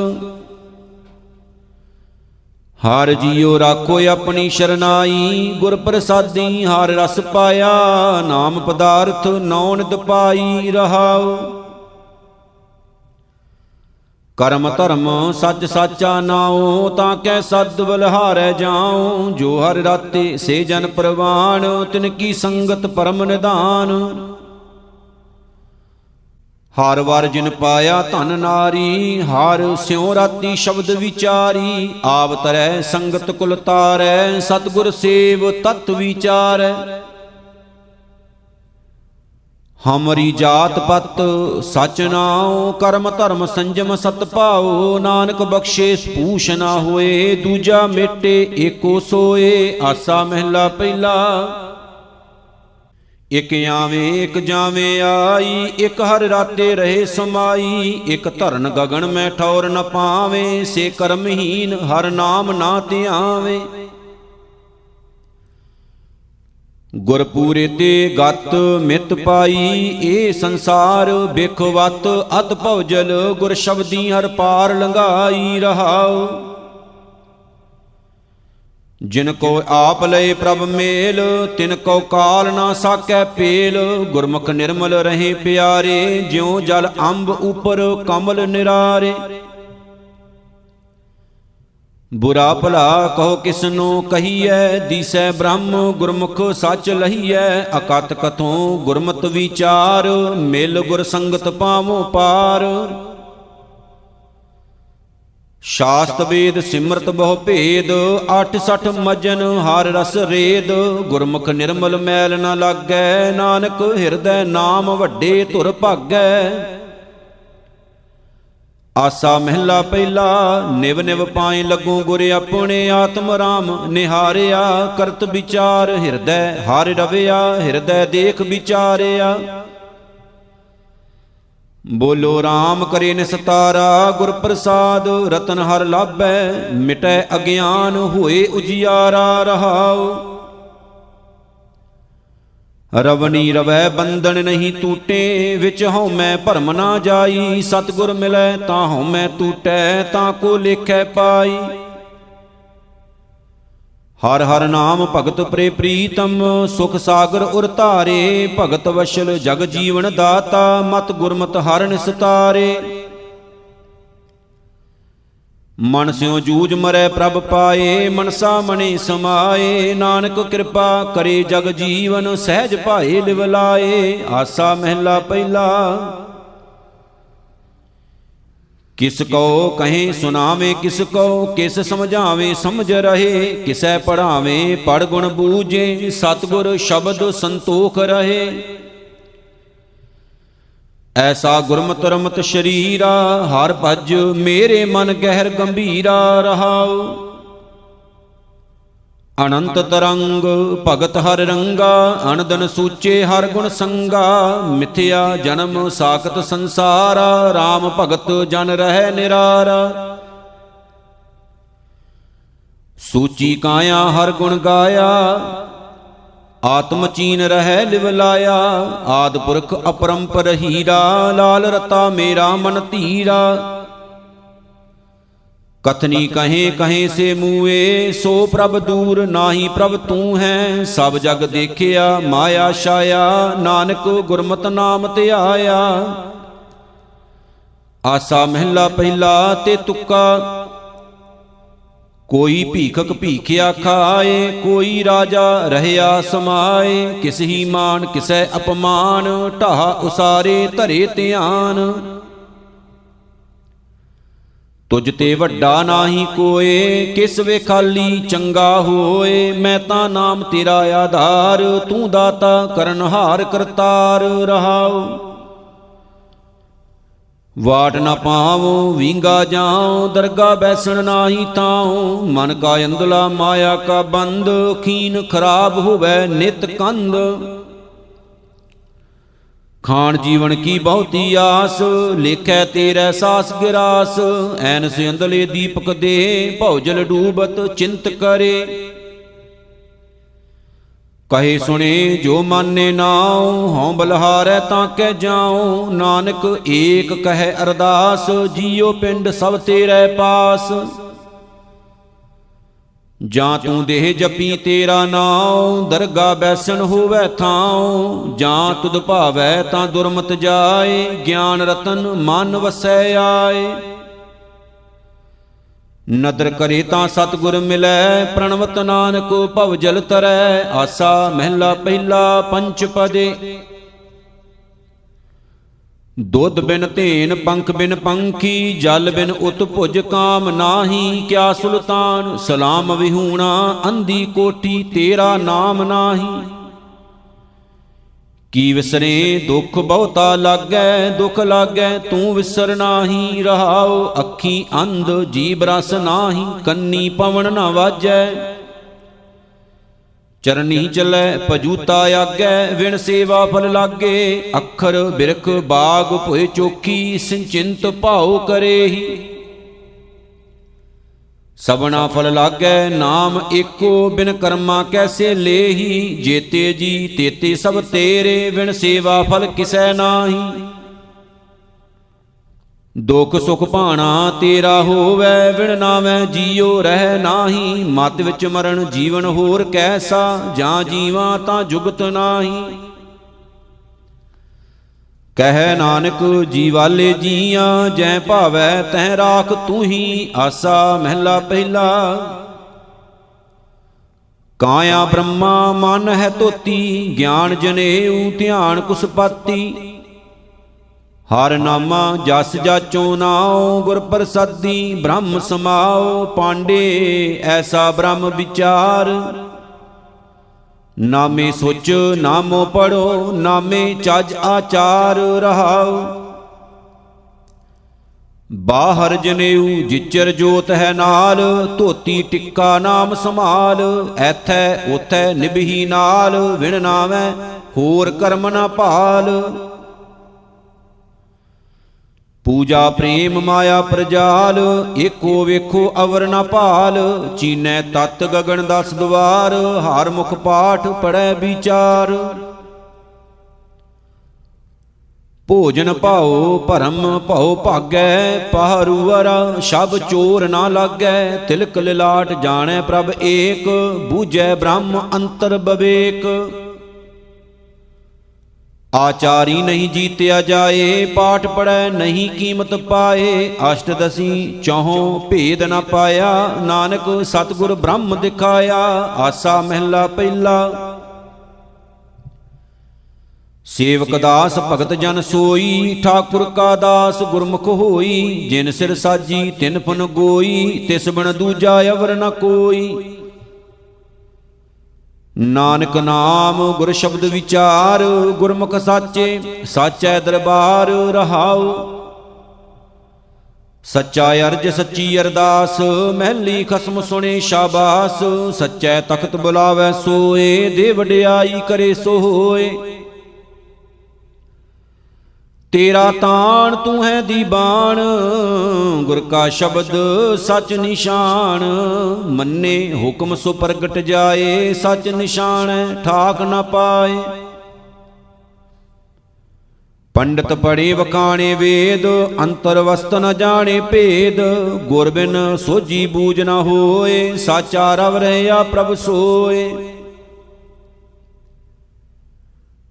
ਹਰ ਜੀਉ ਰਾਖੋ ਆਪਣੀ ਸ਼ਰਨਾਈ, ਗੁਰ ਪ੍ਰਸਾਦੀ ਹਰ ਰਸ ਪਾਇਆ। ਨਾਮ ਪਦਾਰਥ ਨੌ ਨਿਤ ਪਾਈ। ਰਹਾਉ ਕਰਮ ਧਰਮ ਸੱਚ ਸਾਚਾ ਨਾਉ, ਤਾਂ ਕੈ ਸਦ ਬਲਿਹਾਰੈ ਜਾਉ। ਜੋ ਹਰ ਰਾਤੇ ਸੇ ਜਨ ਪ੍ਰਵਾਣ, ਤਿਨ ਕੀ ਸੰਗਤ ਪਰਮ ਨਿਧਾਨ। ਹਰ ਵਾਰ ਜਿਨ ਪਾਇਆ ਧਨ ਨਾਰੀ, ਹਰ ਸਿਉ ਰਾਤੀ ਸ਼ਬਦ ਵਿਚਾਰੀ। ਆਵ ਤਰੈ ਸੰਗਤ ਕੁਲ ਤਾਰੈ, ਸਤਿਗੁਰ ਸੇਵ ਤਤ ਵਿਚਾਰੈ। ਹਮਰੀ ਜਾਤ ਪਤ ਸਚ ਨਾਉ, ਕਰਮ ਧਰਮ ਸੰਜਮ ਸਤ ਭਾਉ। ਨਾਨਕ ਬਖਸ਼ੇ ਪੂਛ ਨਾ ਹੋਏ, ਦੂਜਾ ਮੇਟੇ ਏਕੋ ਸੋਏ। ਆਸਾ ਮਹਿਲਾ ਪਹਿਲਾ। ਇਕ ਆਵੇਂ ਇਕ ਜਾਵੇਂ ਆਈ, ਇਕ ਹਰ ਰਾਤੇ ਰਹੇ ਸਮਾਈ। ਇਕ ਧਰਨ ਗਗਨ ਮੈਂ ਠੌਰ ਨ ਪਾਵੇਂ, ਸੇ ਕਰਮਹੀਨ ਹਰ ਨਾਮ ਨਾ ਧਿਆਵੇਂ। ਗੁਰਪੂਰੇ ਤੇ ਗਤ ਮਿਤ ਪਾਈ, ਏ ਸੰਸਾਰ ਬਿਖ ਵਤ ਅਤ ਭਉਜਲ। ਗੁਰ ਸ਼ਬਦੀ ਹਰ ਪਾਰ ਲੰਘਾਈ ਰਹਾਉ। ਜਿਨ ਕੋ ਆਪ ਲਏ ਪ੍ਰਭ ਮੇਲ, ਤਿਨ ਕੋ ਕਾਲ ਨਾ ਸਾਕੈ ਪੇਲ। ਗੁਰਮੁਖ ਨਿਰਮਲ ਰਹੇ ਪਿਆਰੇ, ਜਿਉ ਜਲ ਅੰਬ ਉਪਰ ਕਮਲ ਨਿਰਾਰੇ। ਬੁਰਾ ਭਲਾ ਕਹੋ ਕਿਸਨੋ ਕਹੀਐ, ਦੀਸੈ ਬ੍ਰਹਮ ਗੁਰਮੁਖ ਸੱਚ ਲਹੀਐ। ਅਕਤ ਕਥੋਂ ਗੁਰਮਤਿ ਵਿਚਾਰ, ਮਿਲ ਗੁਰ ਸੰਗਤ ਪਾਵੋ ਪਾਰ। ਸ਼ਾਸਤ ਵੇਦ ਸਿਮਰਤ ਬਹੁ ਭੇਦ, 68 ਮਜਨ ਹਰ ਰਸ ਰੇਦ। ਗੁਰਮੁਖ ਨਿਰਮਲ ਮੈਲ ਨ ਲਾਗੈ, ਨਾਨਕ ਹਿਰਦੈ ਨਾਮ ਵੱਡੇ ਧੁਰ ਭਾਗੈ। ਆਸਾ ਮਹਿਲਾ ਪਹਿਲਾ। ਨਿਵ ਨਿਵ ਪਾਏ ਲੱਗੋ ਗੁਰ ਆਪਣੇ, ਆਤਮ ਰਾਮ ਨਿਹਾਰਿਆ। ਕਰਤ ਵਿਚਾਰ ਹਿਰਦੈ ਹਰਿ ਰਵਿਆ, ਹਿਰਦੈ ਦੇਖ ਵਿਚਾਰਿਆ। ਬੋਲੋ ਰਾਮ ਕਰੇ ਨਿਸਤਾਰਾ, ਗੁਰ ਪ੍ਰਸਾਦ ਰਤਨ ਹਰ ਲਾਭੈ। ਮਿਟੈ ਅਗਿਆਨ ਹੋਏ ਉਜਿਆਰਾ ਰਹਾਉ। ਰਵਣੀ ਰਵੈ ਬੰਧਨ ਨਹੀਂ ਟੂਟੇ, ਵਿੱਚ ਹਉਮੈ ਭਰਮ ਨਾ ਜਾਈ। ਸਤਿਗੁਰ ਮਿਲੈ ਤਾਂ ਹਉਮੈ ਟੂਟੈ, ਤਾਂ ਕੋ ਲੇਖੈ ਪਾਈ। ਹਰ ਹਰ ਨਾਮ ਭਗਤ ਪ੍ਰੇ ਪ੍ਰੀਤਮ, ਸੁਖ ਸਾਗਰ ਉਰ ਧਾਰੇ। ਭਗਤ ਵਸ਼ਲ ਜਗ ਜੀਵਨ ਦਾਤਾ, ਮਤ ਗੁਰਮਤਿ ਹਰਿ ਨਿਸਤਾਰੇ। ਮਨ ਸਿਉ ਜੂਝ ਮਰੈ ਪ੍ਰਭ ਪਾਏ, ਮਨਸਾ ਮਣੇ ਸਮਾਏ। ਨਾਨਕ ਕਿਰਪਾ ਕਰੇ ਜਗ ਜੀਵਨ, ਸਹਿਜ ਭਾਏ ਲਿਵ ਲਾਏ। ਆਸਾ ਮਹਿਲਾ ਪਹਿਲਾ। ਕਿਸ ਕੋ ਕਹੇ ਸੁਨਾਵੇ, ਕਿਸ ਕੋ ਕਿਸ ਸਮਝਾਵੇ ਸਮਝ ਰਹੇ। ਕਿਸੈ ਪੜ੍ਹਾਵੇ ਪੜ ਗੁਣ ਬੂਝੇ, ਸਤਿਗੁਰ ਸ਼ਬਦ ਸੰਤੋਖ ਰਹੇ। ਐਸਾ ਗੁਰਮਤਿ ਰਮਤ ਸ਼ਰੀਰਾ, ਹਰ ਭਜ ਮੇਰੇ ਮਨ ਗਹਿਰ ਗੰਭੀਰਾ ਰਹਾਉ। ਅਨੰਤ ਤਰੰਗ ਭਗਤ ਹਰ ਰੰਗਾ, ਅਨੰਦਨ ਸੂਚੇ ਹਰ ਗੁਣ ਸੰਗਾ। ਮਿਥਿਆ ਜਨਮ ਸਾਖਤ ਸੰਸਾਰਾ, RAM ਭਗਤ ਜਨ ਰਹਿ ਨਿਰਾਰਾ। ਸੂਚੀ ਕਾਇਆ ਹਰ ਗੁਣ ਗਾਇਆ, ਆਤਮ ਚੀਨ ਰਹਿ ਲਿਵ ਲਾਇਆ। ਆਦਿ ਪੁਰਖ ਅਪਰੰਪਰ ਹੀਰਾ, ਲਾਲ ਰਤਾ ਮੇਰਾ ਮਨ ਧੀਰਾ। ਕਥਨੀ ਕਹੇ ਕਹੇ ਸੇ ਮੂਏ, ਸੋ ਪ੍ਰਭ ਦੂਰ ਨਾਹੀ ਪ੍ਰਭ ਤੂੰ ਹੈ। ਸਭ ਜਗ ਦੇਖਿਆ ਮਾਇਆ ਛਾਇਆ, ਨਾਨਕ ਗੁਰਮਤਿ ਨਾਮ ਧਿਆਇਆ। ਆਸਾ ਮਹਿਲਾ ਪਹਿਲਾ ਤੇ ਤੁੱਕਾ। ਕੋਈ ਭੀਖਕ ਭੀਖਿਆ ਖਾਏ, ਕੋਈ ਰਾਜਾ ਰਹਿਆ ਸਮਾਏ। ਕਿਸ ਹੀ ਮਾਨ ਕਿਸੈ ਅਪਮਾਨ, ਢਾਹ ਉਸਾਰੇ ਧਰੇ ਧਿਆਨ। ਤੁਝ ਤੇ ਵੱਡਾ ਨਾਹੀ ਕੋਏ, ਕਿਸ ਵੇ ਖਾਲੀ ਚੰਗਾ ਹੋਏ। ਮੈਂ ਤਾਂ ਨਾਮ ਤੇਰਾ ਆਧਾਰ, ਤੂੰ ਦਾਤਾ ਕਰਨਹਾਰ ਕਰਤਾਰ ਰਹਾਉ। ਵਾਟ ਨਾ ਪਾਵੋ ਵਿੰਗਾ ਜਾਉ, ਦਰਗਾ ਬੈਸਣ ਨਾਹੀ ਤਾਉ। ਮਨ ਕਾ ਅੰਦਲਾ ਮਾਇਆ ਕਾ ਬੰਦ, ਖੀਨ ਖਰਾਬ ਹੋਵੈ ਨਿਤ ਕੰਦ। ਖਾਣ ਜੀਵਨ ਕੀ ਬਹੁਤੀ ਆਸ, ਲੇਖੈ ਤੇਰੇ ਸਾਸ ਗਿਰਾਸ। ਐਨਸ ਅੰਦਲੇ ਦੀਪਕ ਦੇ, ਭਉਜਲ ਡੂਬਤ ਚਿੰਤ ਕਰੇ। ਕਹੇ ਸੁਣੇ ਜੋ ਮਾਨੇ ਨਾਉ, ਹਉ ਬਲਹਾਰੈ ਤਾਂ ਕਹਿ ਜਾਉ। ਨਾਨਕ ਏਕ ਕਹੈ ਅਰਦਾਸ, ਜੀਉ ਪਿੰਡ ਸਭ ਤੇਰੇ ਪਾਸ। ਜਾਂ ਤੂੰ ਦੇਹ ਜਪੀ ਤੇਰਾ ਨਾਉ, ਦਰਗਾ ਬੈਸਣ ਹੋਵੈ ਥਾਉ। ਜਾਂ ਤੁਧ ਭਾਵੈ ਤਾਂ ਦੁਰਮਤ ਜਾਏ, ਗਿਆਨ ਰਤਨ ਮਨ ਵਸੈ ਆਏ। ਨਦਰ ਕਰੇ ਤਾਂ ਸਤਿਗੁਰ ਮਿਲੈ, ਪ੍ਰਣਵਤ ਨਾਨਕ ਭਵ ਜਲ ਤਰੈ। ਆਸਾ ਮਹਿਲਾ ਪਹਿਲਾ ਪੰਚ ਪਦੇ। ਦੁੱਧ ਬਿਨ ਧੇਨ ਪੰਖ ਬਿਨ ਪੰਖੀ, ਜਲ ਬਿਨ ਉਤ ਭੁਜ ਕਾਮ ਨਾਹੀ। ਕਿਆ ਸੁਲਤਾਨ ਸਲਾਮ ਵਿਹੂਣਾ, ਅੰਧੀ ਕੋਠੀ ਤੇਰਾ ਨਾਮ ਨਾਹੀ। ਕੀ ਵਿਸਰੇ ਦੁਖ ਬਹੁਤਾ ਲਾਗੈ, ਦੁਖ ਲਾਗੈ ਤੂੰ ਵਿਸਰ ਨਾਹੀ। ਰਹਾਉ ਅੱਖੀ ਅੰਧ ਜੀਭ ਰਸ ਨਾਹੀ, ਕੰਨੀ ਪਵਨ ਨਾ ਵਾਜੈ। ਚਰਨੀ ਚਲੈ ਭਜੂਤਾ ਆਗੈ, ਵਿਣ ਸੇਵਾ ਫਲ ਲਾਗੇ। ਅੱਖਰ ਬਿਰਖ ਬਾਗ ਭੋਏ ਚੋਖੀ, ਸਿੰਚਿੰਤ ਭਾਉ ਕਰੇਹੀ। ਸਭਨਾ ਫਲ ਲਾਗੈ ਨਾਮ ਏਕੋ, ਬਿਨ ਕਰਮਾ ਕੈਸੇ ਲੇਹੀ। ਜੇਤੇ ਜੀ ਤੇਤੇ ਸਭ ਤੇਰੇ, ਵਿਣ ਸੇਵਾ ਫਲ ਕਿਸੈ ਨਾਹੀ। ਦੁਖ ਸੁਖ ਭਾਣਾ ਤੇਰਾ ਹੋਵੈ, ਵਿਣ ਨਾਵੈ ਜੀਉ ਰਹਿ ਨਾਹੀ। ਮਤ ਵਿੱਚ ਮਰਨ ਜੀਵਨ ਹੋਰ ਕੈਸਾ, ਜਾਂ ਜੀਵਾਂ ਤਾਂ ਜੁਗਤ ਨਾਹੀ। ਕਹਿ ਨਾਨਕ ਜੀ ਵਾਲੇ ਜੀਆਂ, ਜੈ ਭਾਵੈ ਤਹਿ ਰਾਖ ਤੂੰ ਹੀ। ਆਸਾ ਮਹਿਲਾ ਪਹਿਲਾ। ਕਾਇਆ ਬ੍ਰਹਮਾ ਮਨ ਹੈ ਧੋਤੀ, ਗਿਆਨ ਜਨੇਊ ਧਿਆਨ ਕੁਸਪਾਤੀ। ਹਰ ਨਾਮਾ ਜਸ ਜਾਚੋ ਨਾਉ, ਗੁਰ ਪ੍ਰਸਾਦੀ ਬ੍ਰਹਮ ਸਮਾਉ। ਪਾਂਡੇ ਐਸਾ ਬ੍ਰਹਮ ਵਿਚਾਰ, ਨਾਮੇ ਸੋਚ ਨਾਮੋ ਪੜੋ, ਨਾਮੇ ਚੱਜ ਆਚਾਰ। ਰਹਾਉ ਬਾਹਰ ਜਨੇਊ ਜਿਚਰ ਜੋਤ ਹੈ ਨਾਲ, ਧੋਤੀ ਟਿੱਕਾ ਨਾਮ ਸਮਾਲ। ਐਥੈ ਉਥੈ ਨਿਭੀ ਨਾਲ, ਵਿਣ ਨਾਵੈ ਹੋਰ ਕਰਮ ਨਾ ਭਾਲ। ਪੂਜਾ ਪ੍ਰੇਮ ਮਾਇਆ ਪ੍ਰਜਾਲ, ਏਕੋ ਵੇਖੋ ਅਵਰ ਨਾ ਭਾਲ। ਚੀਨੈ ਤਤ ਗਗਨ 10 ਦਵਾਰ, ਹਰ ਮੁਖ ਪਾਠ ਪੜੈ ਵਿਚਾਰ। ਭੋਜਨ ਭਾਉ ਭਰਮ ਭਉ ਭਾਗੈ, ਪਾਹਰੂ ਵਰਾ ਸ਼ਬ ਚੋਰ ਨਾ ਲਾਗੈ। ਤਿਲਕ ਲਿਲਾਟ ਜਾਣੈ ਪ੍ਰਭ ਏਕ, ਬੂਝੈ ਬ੍ਰਹਮ ਅੰਤਰ ਬਵੇਕ। ਆਚਾਰੀ ਨਹੀਂ ਜੀਤਿਆ ਜਾਏ, ਪਾਠ ਪੜੈ ਨਹੀਂ ਕੀਮਤ ਪਾਏ। ਅਸ਼ਟਦਸੀ ਚੌਹੋਂ ਭੇਦ ਨਾ ਪਾਇਆ, ਨਾਨਕ ਸਤਿਗੁਰ ਬ੍ਰਹਮ ਦਿਖਾਇਆ। ਆਸਾ ਮਹਿਲਾ ਪਹਿਲਾ। ਸੇਵਕ ਦਾਸ ਭਗਤ ਜਨ ਸੋਈ, ਠਾਕੁਰ ਕਾ ਦਾਸ ਗੁਰਮੁਖ ਹੋਈ। ਜਿਨ ਸਿਰ ਸਾਜੀ ਤਿਨ ਫਨ ਗੋਈ, ਤਿਸ ਬਿਨ ਦੂਜਾ ਅਵਰ ਨ ਕੋਈ। ਨਾਨਕ ਨਾਮ ਗੁਰ ਸ਼ਬਦ ਵਿਚਾਰ, ਗੁਰਮੁਖ ਸਾਚੇ ਸਾਚੈ ਦਰਬਾਰ। ਰਹਾਉ ਸੱਚਾ ਅਰਜ ਸੱਚੀ ਅਰਦਾਸ, ਮਹਿਲੀ ਖਸਮ ਸੁਣੇ ਸ਼ਾਬਾਸ। ਸੱਚੈ ਤਖਤ ਬੁਲਾਵੈ ਸੋਏ, ਦੇ ਵਡਿਆਈ ਕਰੇ ਸੋ ਹੋਏ। ਤੇਰਾ ਤਾਣ ਤੂੰ ਹੈ ਦੀਬਾਨ, ਗੁਰ ਕਾ ਸ਼ਬਦ ਸਚ ਨਿਸ਼ਾਨ। ਮੰਨੇ ਹੁਕਮ ਸੋ ਪ੍ਰਗਟ ਜਾਏ, ਸਚ ਨਿਸ਼ਾਨੈ ਠਾਕ ਨਾ ਪਾਏ। ਪੰਡਤ ਪੜੇ ਵਖਾਣੇ ਵੇਦ, ਅੰਤਰ ਵਸਤ ਨ ਜਾਣੇ ਭੇਦ। ਗੁਰ ਬਿਨ ਸੋਝੀ ਬੂਝ ਨ ਹੋਏ, ਸਾਚਾ ਰਵ ਰਹਿਆ ਪ੍ਰਭ ਸੋਏ।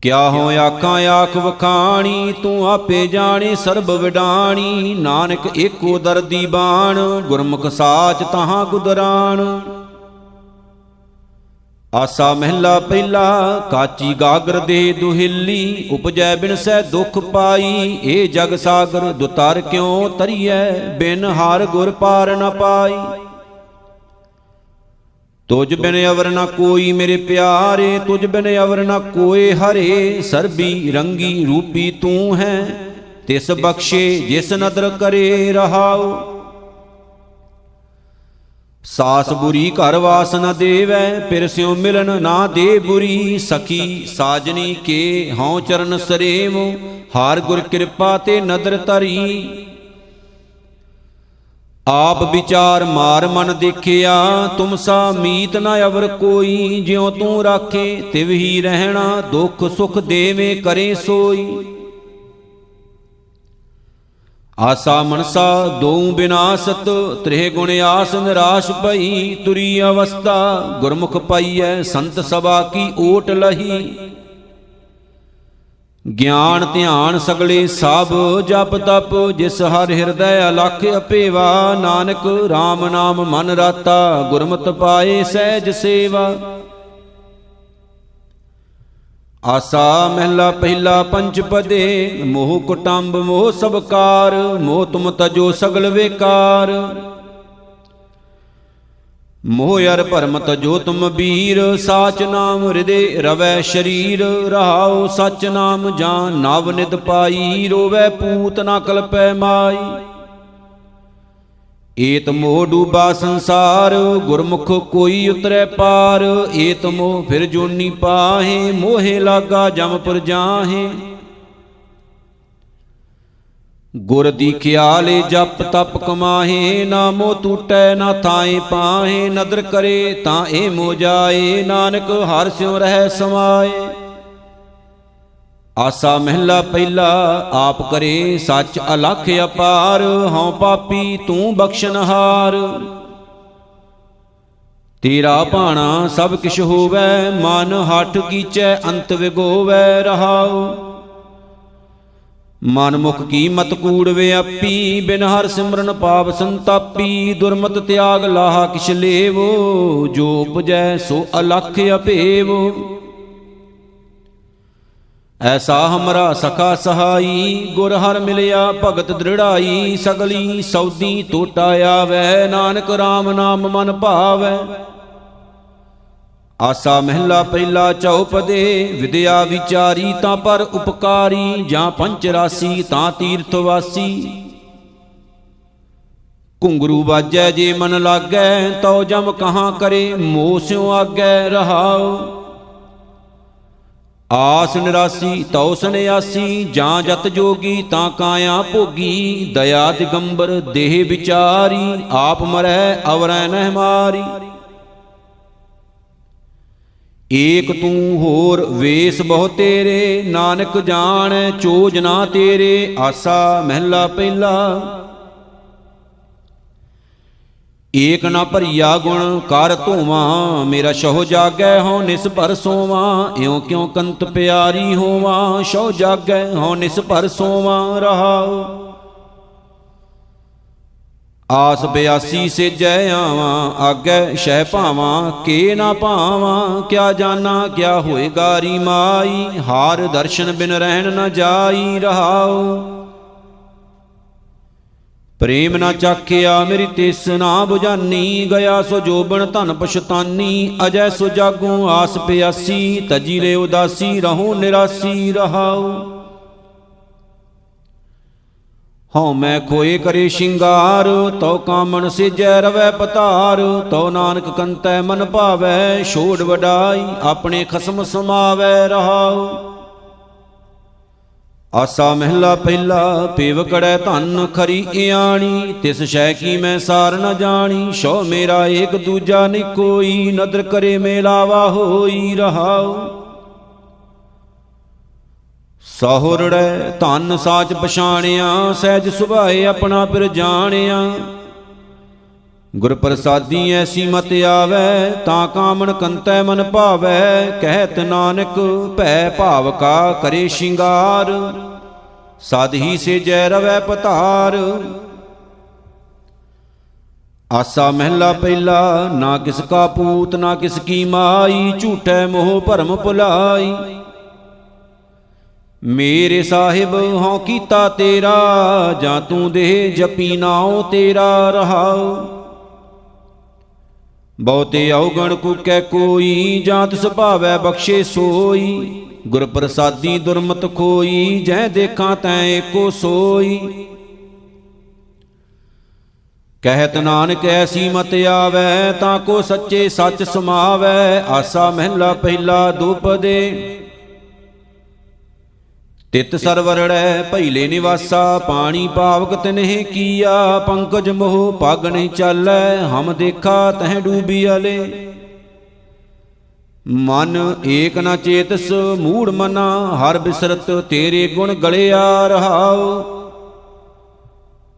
ਕਿਆ ਹੋ ਆਖਾਂ ਆਖ ਵਖਾਣੀ, ਤੂੰ ਆਪੇ ਜਾਣੇ ਸਰਬ ਵਿਡਾਣੀ। ਨਾਨਕ ਏਕੋ ਦਰਦੀ ਬਾਣ, ਗੁਰਮੁਖ ਸਾਚ ਤਹਾਂ ਗੁਦਰਾਣ। ਆਸਾ ਮਹਿਲਾ ਪਹਿਲਾ। ਕਾਚੀ ਗਾਗਰ ਦੇ ਦੁਹਿੱਲੀ, ਉਪਜੈ ਬਿਨਸੈ ਦੁਖ ਪਾਈ। ਇਹ ਜਗ ਸਾਗਰ ਦੁਤਰ ਕਿਉ ਤਰੀਐ, ਬਿਨ ਹਰ ਗੁਰ ਪਾਰ ਨ ਪਾਈ। ਤੁਝ ਬਿਨ ਅਵਰ ਨ ਕੋਈ ਮੇਰੇ ਪਿਆਰੇ, ਤੁਝ ਬਿਨ ਅਵਰ ਨ ਕੋਏ ਹਰੇ। ਸਰਬੀ ਰੰਗੀ ਰੂਪੀ ਤੂੰ ਹੈ, ਤਿਸ ਬਖਸ਼ੇ ਜਿਸ ਨਦਰ ਕਰੇ। ਰਹਾਉ ਸਾਸ ਬੁਰੀ ਘਰ ਵਾਸ ਨ ਦੇਵੈ, ਫਿਰ ਸਿਉ ਮਿਲਨ ਨਾ ਦੇ ਬੁਰੀ। ਸਖੀ ਸਾਜਨੀ ਕੇ ਹਉ ਚਰਨ ਸਰੇਵ, ਹਾਰ ਗੁਰ ਕਿਰਪਾ ਤੇ ਨਦਰ ਧਰੀ। ਆਪ ਵਿਚਾਰ ਮਾਰ ਮਨ ਦੇਖਿਆ, ਤੁਮ ਸਾ ਮੀਤ ਨ ਅਵਰ ਕੋਈ। ਜਿਉ ਤੂੰ ਰਾਖੇ ਤਿਵ ਹੀ ਰਹਿਣਾ, ਦੁਖ ਸੁਖ ਦੇਵੇਂ ਕਰੇ ਸੋਈ। ਆਸਾ ਮਨਸਾ ਦੋਉ ਬਿਨਾਸਤ, ਤ੍ਰਿਹ ਗੁਣ ਆਸ ਨਿਰਾਸ਼ ਭਈ। ਤੁਰੀ ਅਵਸਥਾ ਗੁਰਮੁਖ ਪਾਈਐ, ਸੰਤ ਸਭਾ ਕੀ ਓਟ ਲਹੀ। ਗਿਆਨ ਧਿਆਨ ਸਗਲੇ ਸਭ ਜਪ ਤਪ, ਜਿਸ ਹਰ ਹਿਰਦੈ ਅਲਖ ਅਪੇਵਾ। ਨਾਨਕ RAM ਨਾਮ ਮਨ ਰਾਤਾ, ਗੁਰਮਤਿ ਪਾਏ ਸਹਿਜ ਸੇਵਾ। ਆਸਾ ਮਹਿਲਾ ਪਹਿਲਾ ਪੰਚ ਪਦੇ। ਮੋਹ ਕੁਟੰਬ ਮੋਹ ਸਭ ਕਾਰ, ਮੋਹ ਤੁਮ ਤਜੋ ਸਗਲ ਵੇਕਾਰ। ਮੋਹ ਅਰ ਭਰਮ ਤਜੋ ਤੁਮ ਬੀਰ, ਸਾਚ ਨਾਮ ਹਿਰਦੇ ਰਵੈ ਸ਼ਰੀਰ। ਰਹਾਉ ਸਚ ਨਾਮ ਜਾਨ ਨਵ ਨਿਤ ਪਾਈ, ਰੋਵੈ ਪੂਤ ਨਾ ਕਲਪੈ ਮਾਈ। ਏਤ ਮੋਹ ਡੂਬਾ ਸੰਸਾਰ, ਗੁਰਮੁਖ ਕੋਈ ਉਤਰੈ ਪਾਰ। ਏਤ ਮੋਹ ਫਿਰ ਜੋਨੀ ਪਾਹੇ, ਮੋਹੇ ਲਾਗਾ ਜਮਪੁਰ ਜਾਹੇ। ਗੁਰ ਦੀਖਿਆਲੇ ਜਪ ਤਪ ਕਮਾਹੇ, ਨਾ ਮੋਹ ਟੂਟੈ ਨਾ ਥਾਏ ਪਾਹੇ। ਨਦਰ ਕਰੇ ਤਾਂ ਇਹ ਮੋਹ ਜਾਏ, ਨਾਨਕ ਹਰਿ ਸਿਉ ਰਹਿ ਸਮਾਏ। ਆਸਾ ਮਹਿਲਾ ਪਹਿਲਾ ਆਪ ਕਰੇ ਸੱਚ ਅਲਖ ਅਪਾਰ, ਹਉ ਪਾਪੀ ਤੂੰ ਬਖਸ਼ਨਹਾਰ। ਤੇਰਾ ਭਾਣਾ ਸਭ ਕਿਛ ਹੋਵੈ, ਮਨ ਹਠ ਕੀਚੈ ਅੰਤ ਵਿਗੋਵੈ। ਰਹਾਉ ਮਨ ਮੁਖ ਕੀ ਮਤ ਕੂੜ ਵਿਆਪੀ, ਬਿਨ ਹਰ ਸਿਮਰਨ ਪਾਪ ਸੰਤਾਪੀ। ਦੁਰਮਤ ਤਿਆਗ ਲਾਹਾ ਕਿਛ ਲੇਵੋ, ਜੋ ਉਪਜੈ ਸੋ ਅਲਖ ਅਭੇਵ। ਐਸਾ ਹਮਰਾ ਸਖਾ ਸਹਾਈ, ਗੁਰ ਹਰ ਮਿਲਿਆ ਭਗਤ ਦ੍ਰਿੜਾਈ। ਸਗਲੀ ਸੌਦੀ ਟੋਟਾ ਆਵੈ, ਨਾਨਕ RAM ਨਾਮ ਮਨ ਭਾਵੈ। ਆਸਾ ਮਹਿਲਾ ਪਹਿਲਾ ਚਉਪਦੇ, ਵਿਦਿਆ ਵਿਚਾਰੀ ਤਾਂ ਪਰ ਉਪਕਾਰੀ। ਜਾਂ ਪੰਚ ਰਾਸੀ ਤਾਂ ਤੀਰਥ ਵਾਸੀ, ਘੁੰਗਰੂ ਬਾਜੈ ਜੇ ਮਨ ਲਾਗੈ। ਤਉ ਜਮ ਕਹਾਂ ਕਰੇ ਮੋਹ ਸਿਉ ਆਗੈ। ਰਹਾਉ ਆਸ ਨਿਰਾਸੀ ਤਉ ਸੰਨਿਆਸੀ, ਜਾਂ ਜਤ ਜੋਗੀ ਤਾਂ ਕਾਇਆ ਭੋਗੀ। ਦਇਆ ਦਿਗੰਬਰ ਦੇਹ ਵਿਚਾਰੀ, ਆਪ ਮਰੈ ਅਵਰੈ ਨਹਿ ਮਾਰੀ। ਏਕ ਤੂੰ ਹੋਰ ਵੇਸ ਬਹੁ ਤੇਰੇ, ਨਾਨਕ ਜਾਣੈ ਚੋਜ ਨਾ ਤੇਰੇ। ਆਸਾ ਮਹਿਲਾ ਪਹਿਲਾ ਏਕ ਨਾ ਭਰੀਆ ਗੁਣ ਕਰ ਧੋਵਾਂ। ਮੇਰਾ ਸਹੁ ਜਾਗੈ ਹਉ ਨਿਸ ਭਰ ਸੋਵਾਂ। ਇਉ ਕਿਉ ਕੰਤ ਪਿਆਰੀ ਹੋਵਾਂ, ਸਹੁ ਜਾਗੈ ਹਉ ਨਿਸ ਭਰ ਸੋਵਾਂ। ਰਹਾਉ ਆਸ ਬਿਆਸੀ ਸੇਜੈ ਆਵਾਂ, ਆਗੈ ਸ਼ਹਿ ਭਾਵਾਂ ਕੇ ਨਾ ਭਾਵਾਂ। ਕਿਆ ਜਾਨਾ ਕਿਆ ਹੋਏ ਗਾਰੀ ਮਾਈ, ਹਾਰ ਦਰਸ਼ਨ ਬਿਨ ਰਹਿਣ ਨ ਜਾਈ। ਰਹਾਉ ਪ੍ਰੇਮ ਨਾ ਚਾਖਿਆ ਮੇਰੀ ਤਿਸ ਨਾ ਬੁਝਾਨੀ, ਗਿਆ ਸੋ ਜੋਬਨ ਧਨ ਪਛਤਾਨੀ। ਅਜੈ ਸੋ ਜਾਗੂ ਆਸ ਪਿਆਸੀ, ਤਜੀ ਲੈ ਉਦਾਸੀ ਰਹੂੰ ਨਿਰਾਸੀ। ਰਹਾਉ ਹਉ ਮੈਂ ਖੋਏ ਕਰੇ ਸ਼ਿੰਗਾਰ, ਤਉ ਕਾਮਣ ਸਿਜੈ ਰਵੈ ਪਤਾਰ। ਤਉ ਨਾਨਕ ਕੰਤੈ ਮਨ ਭਾਵੈ, ਛੋੜ ਵਡਾਈ ਆਪਣੇ ਖਸਮ ਸਮਾਵੈ। ਰਹਾਉ ਆਸਾ ਮਹਿਲਾ ਪਹਿਲਾ ਪੇਵ ਕੜੈ ਧਨ ਖਰੀ ਇਆਣੀ। ਤਿਸ ਸ਼ੈ ਕੀ ਮੈਂ ਸਾਰ ਨ ਜਾਣੀ, ਸੋ ਮੇਰਾ ਏਕ ਦੂਜਾ ਨਹੀਂ ਕੋਈ। ਨਦਰ ਕਰੇ ਮੇਲਾਵਾ ਹੋਈ। ਰਹਾਉ ਸਹੁਰੜੈ ਧਨ ਸਾਚ ਪਛਾਣਿਆ, ਸਹਿਜ ਸੁਭਾਏ ਆਪਣਾ ਪਿਰ ਜਾਣਿਆ। ਗੁਰ ਪ੍ਰਸਾਦੀ ਐਸੀ ਮਤ ਆਵੈ, ਤਾਂ ਕਾਮਣ ਕੰਤੈ ਮਨ ਭਾਵੈ। ਕਹਿਤ ਨਾਨਕ ਭੈ ਭਾਵ ਕਾ ਕਰੇ ਸ਼ਿੰਗਾਰ, ਸਦ ਹੀ ਸੇਜੈ ਰਵੈ ਪਤਾਰ। ਆਸਾ ਮਹਿਲਾ ਪਹਿਲਾ ਨਾ ਕਿਸ ਕਾ ਪੂਤ ਨਾ ਕਿਸ ਕੀ ਮਾਈ। ਝੂਠੈ ਮੋਹ ਭਰਮ ਭੁਲਾਈ, ਮੇਰੇ ਸਾਹਿਬ ਹਉ ਕੀਤਾ ਤੇਰਾ। ਜਾਂ ਤੂੰ ਦੇਹ ਜਪੀ ਨਾਉ ਤੇਰਾ। ਰਹਾਉ ਬਹੁਤੇ ਔਗਣ ਕੂਕੈ ਕੋਈ, ਜਾਂ ਤਿਸ ਭਾਵੈ ਬਖਸ਼ੇ ਸੋਈ। ਗੁਰ ਪ੍ਰਸਾਦੀ ਦੁਰਮਤ ਖੋਈ, ਜੈ ਦੇਖਾਂ ਤੈ ਏਕੋ ਸੋਈ। ਕਹਿਤ ਨਾਨਕ ਐਸੀ ਮਤ ਆਵੈ, ਤਾਂ ਕੋ ਸੱਚੇ ਸੱਚ ਸਮਾਵੈ। ਆਸਾ ਮਹਿਲਾ ਪਹਿਲਾ ਦੁਪਦੇ, ਤਿਤ ਸਰਵਰੜੈ ਭੈਲੇ ਨਿਵਾਸਾ। ਪਾਣੀ ਪਾਵਕ ਤਿਨਹਿ ਕੀਆ, ਪੰਕਜ ਮੋਹ ਪਗ ਨਹੀਂ ਚਾਲੈ। ਹਮ ਦੇਖਾ ਤਹਿ ਡੂਬੀ ਅਲੇ, ਮਨ ਏਕ ਨ ਚੇਤਸ ਮੂੜ ਮਨਾ। ਹਰ ਬਿਸਰਤ ਤੇਰੇ ਗੁਣ ਗਲਿਆ। ਰਹਾਉ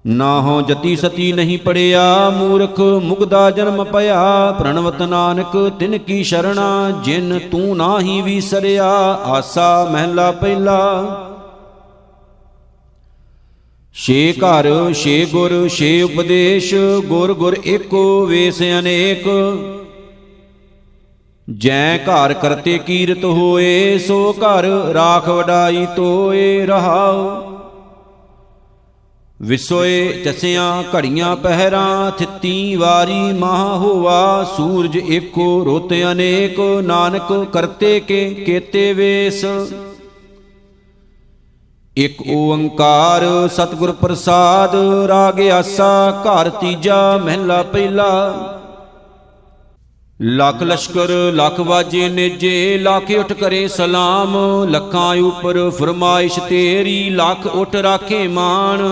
ਨਾਹੋ ਜਤੀ ਸਤੀ ਨਹੀਂ ਪੜਿਆ, ਮੂਰਖ ਮੁਗਦਾ ਜਨਮ ਭਇਆ। ਪ੍ਰਣਵਤ ਨਾਨਕ ਤਿਨ ਕੀ ਸ਼ਰਣਾ, ਜਿਨ ਤੂੰ ਨਾਹੀ ਵੀਸਰਿਆ। ਆਸਾ ਮਹਿਲਾ ਪਹਿਲਾ ਛੇ ਘਰ ਛੇ ਗੁਰ ਛੇ ਉਪਦੇਸ਼। ਗੁਰ ਗੁਰ ਏਕੋ ਵੇਸ ਅਨੇਕ, ਜੈ ਘਰ ਕਰਤੇ ਕੀਰਤ ਹੋਏ। ਸੋ ਘਰ ਰਾਖ ਵਡਾਈ ਤੋਏ। ਰਹਾਉ ਵਿਸੋਏ ਚਸਿਆਂ ਘੜੀਆਂ ਪਹਿਰਾਂ, ਥਿੱਤੀ ਵਾਰੀ ਮਾਹ ਹੋਵਾ। ਸੂਰਜ ਏਕੋ ਰੁੱਤ ਅਨੇਕ, ਨਾਨਕ ਕਰਤੇ ਕੇ ਕੇਤੇ ਵੇਸ। ਇਕ ਓੰਕਾਰ ਸਤਿਗੁਰ ਪ੍ਰਸਾਦ, ਰਾਗ ਆਸਾ ਘਰ ਤੀਜਾ ਮਹਿਲਾ ਪਹਿਲਾ। ਲੱਖ ਲਸ਼ਕਰ ਲੱਖ ਵਾਜੇ ਨੇਜੇ, ਲੱਖ ਉਠ ਕਰੇ ਸਲਾਮ। ਲੱਖਾਂ ਉਪਰ ਫਰਮਾਇਸ਼ ਤੇਰੀ, ਲੱਖ ਉਠ ਰਾਖੇ ਮਾਨ।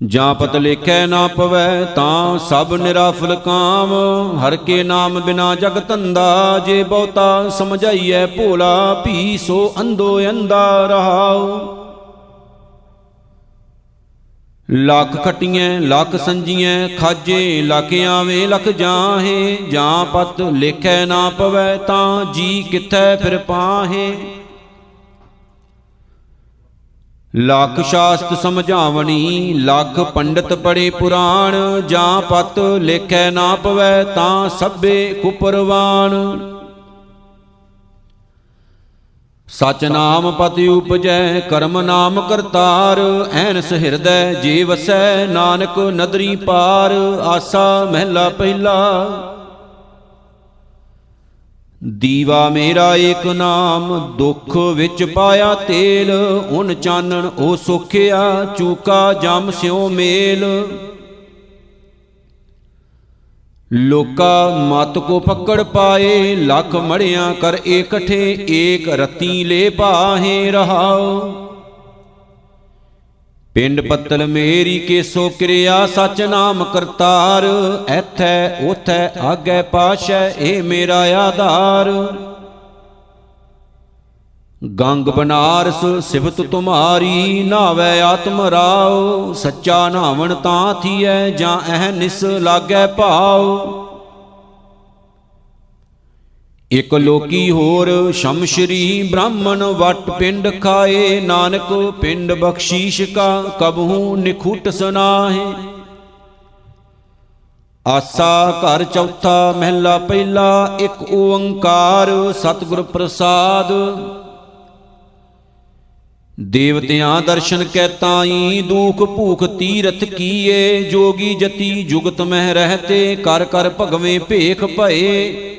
ਜਾਂ ਪਤ ਲੇਖੈ ਨਾ ਪਵੈ, ਤਾਂ ਸਭ ਨਿਰਾਫਲ ਕਾਮ। ਹਰ ਕੇ ਨਾਮ ਬਿਨਾ ਜਗ ਧੰਦਾ, ਜੇ ਬਹੁਤਾ ਸਮਝਾਈਐ ਭੋਲਾ। ਭੀ ਸੋ ਅੰਧੋ ਅੰਧਾ ਰਹਾਉ। ਲੱਖ ਖਟੀਐ ਲੱਖ ਸੰਜੀਐ ਖਾਜੇ, ਲੱਖ ਆਵੇਂ ਲੱਖ ਜਾਹੇ। ਜਾਂ ਪਤ ਲੇਖੈ ਨਾ ਪਵੈ, ਤਾਂ ਜੀ ਕਿੱਥੈ ਫਿਰ ਪਾਹੇ। ਲੱਖ ਸ਼ਾਸਤ ਸਮਝਾਵਣੀ, ਲੱਖ ਪੰਡਤ ਪੜੇ ਪੁਰਾਣ। ਜਾਂ ਪਤ ਲੇਖੈ ਨਾ ਪਵੈ, ਤਾਂ ਸਭੇ ਕੁਪਰਵਾਨ। ਸਚ ਨਾਮ ਪਤਿ ਉਪਜੈ, ਕਰਮ ਨਾਮ ਕਰਤਾਰ। ਐਨਸ ਹਿਰਦੈ ਜੇ ਵਸੈ, ਨਾਨਕ ਨਦਰੀ ਪਾਰ। ਆਸਾ ਮਹਿਲਾ ਪਹਿਲਾ। ਦੀਵਾ ਮੇਰਾ ਏਕ ਨਾਮ, ਦੁੱਖ ਵਿੱਚ ਪਾਇਆ ਤੇਲ। ਉਨ ਚਾਨਣ ਉਹ ਸੋਖਿਆ, ਚੂਕਾ ਜਮ ਸਿਉ ਮੇਲ। ਲੋਕਾ ਮਤ ਕੋ ਪਕੜ ਪਾਏ, ਲੱਖ ਮੜਿਆਂ ਕਰ ਇਕਠੇ। ਏਕ ਰਤੀ ਲੈ ਪਾਹੇ ਰਹਾਉ। ਪਿੰਡ ਪੱਤਲ ਮੇਰੀ ਕੇਸੋ ਕਿਰਿਆ, ਸਚ ਨਾਮ ਕਰਤਾਰ। ਐਥੈ ਉਥੈ ਆਗੈ ਪਾਸ਼ੈ, ਏ ਮੇਰਾ ਆਧਾਰ। ਗੰਗ ਬਨਾਰਸ ਸਿਫਤ ਤੁਮਾਰੀ, ਨਾਵੈ ਆਤਮ ਰਾਉ। ਸੱਚਾ ਨਾਵਣ ਤਾਂ ਥੀਐ, ਜਾਂ ਅਹਨਿਸ ਲਾਗੈ ਭਾਉ। ਇਕ ਲੋਕੀ ਹੋਰ ਸ਼ਮਸ਼ਰੀ, ਬ੍ਰਾਹਮਣ ਵਟ ਪਿੰਡ ਖਾਏ। ਨਾਨਕ ਪਿੰਡ ਬਖਸ਼ੀਸ਼ ਕਾ, ਕਬਹੂ ਨਿਖੁੱਟ ਸੁਨਾਹੇ। ਆਸਾ ਘਰ ਚੌਥਾ ਮਹਿਲਾ ਪਹਿਲਾ। ਇਕ ਓੰਕਾਰ ਸਤਿਗੁਰ ਪ੍ਰਸਾਦ। ਦੇਵਤਿਆਂ ਦਰਸ਼ਨ ਕੈ ਤਾਈ, ਦੁਖ ਭੂਖ ਤੀਰਥ ਕੀਏ। ਜੋਗੀ ਜਤੀ ਜੁਗਤ ਮਹਿ ਰਹਤੇ, ਕਰ ਕਰ ਭਗਵੇਂ ਭੇਖ ਭਏ।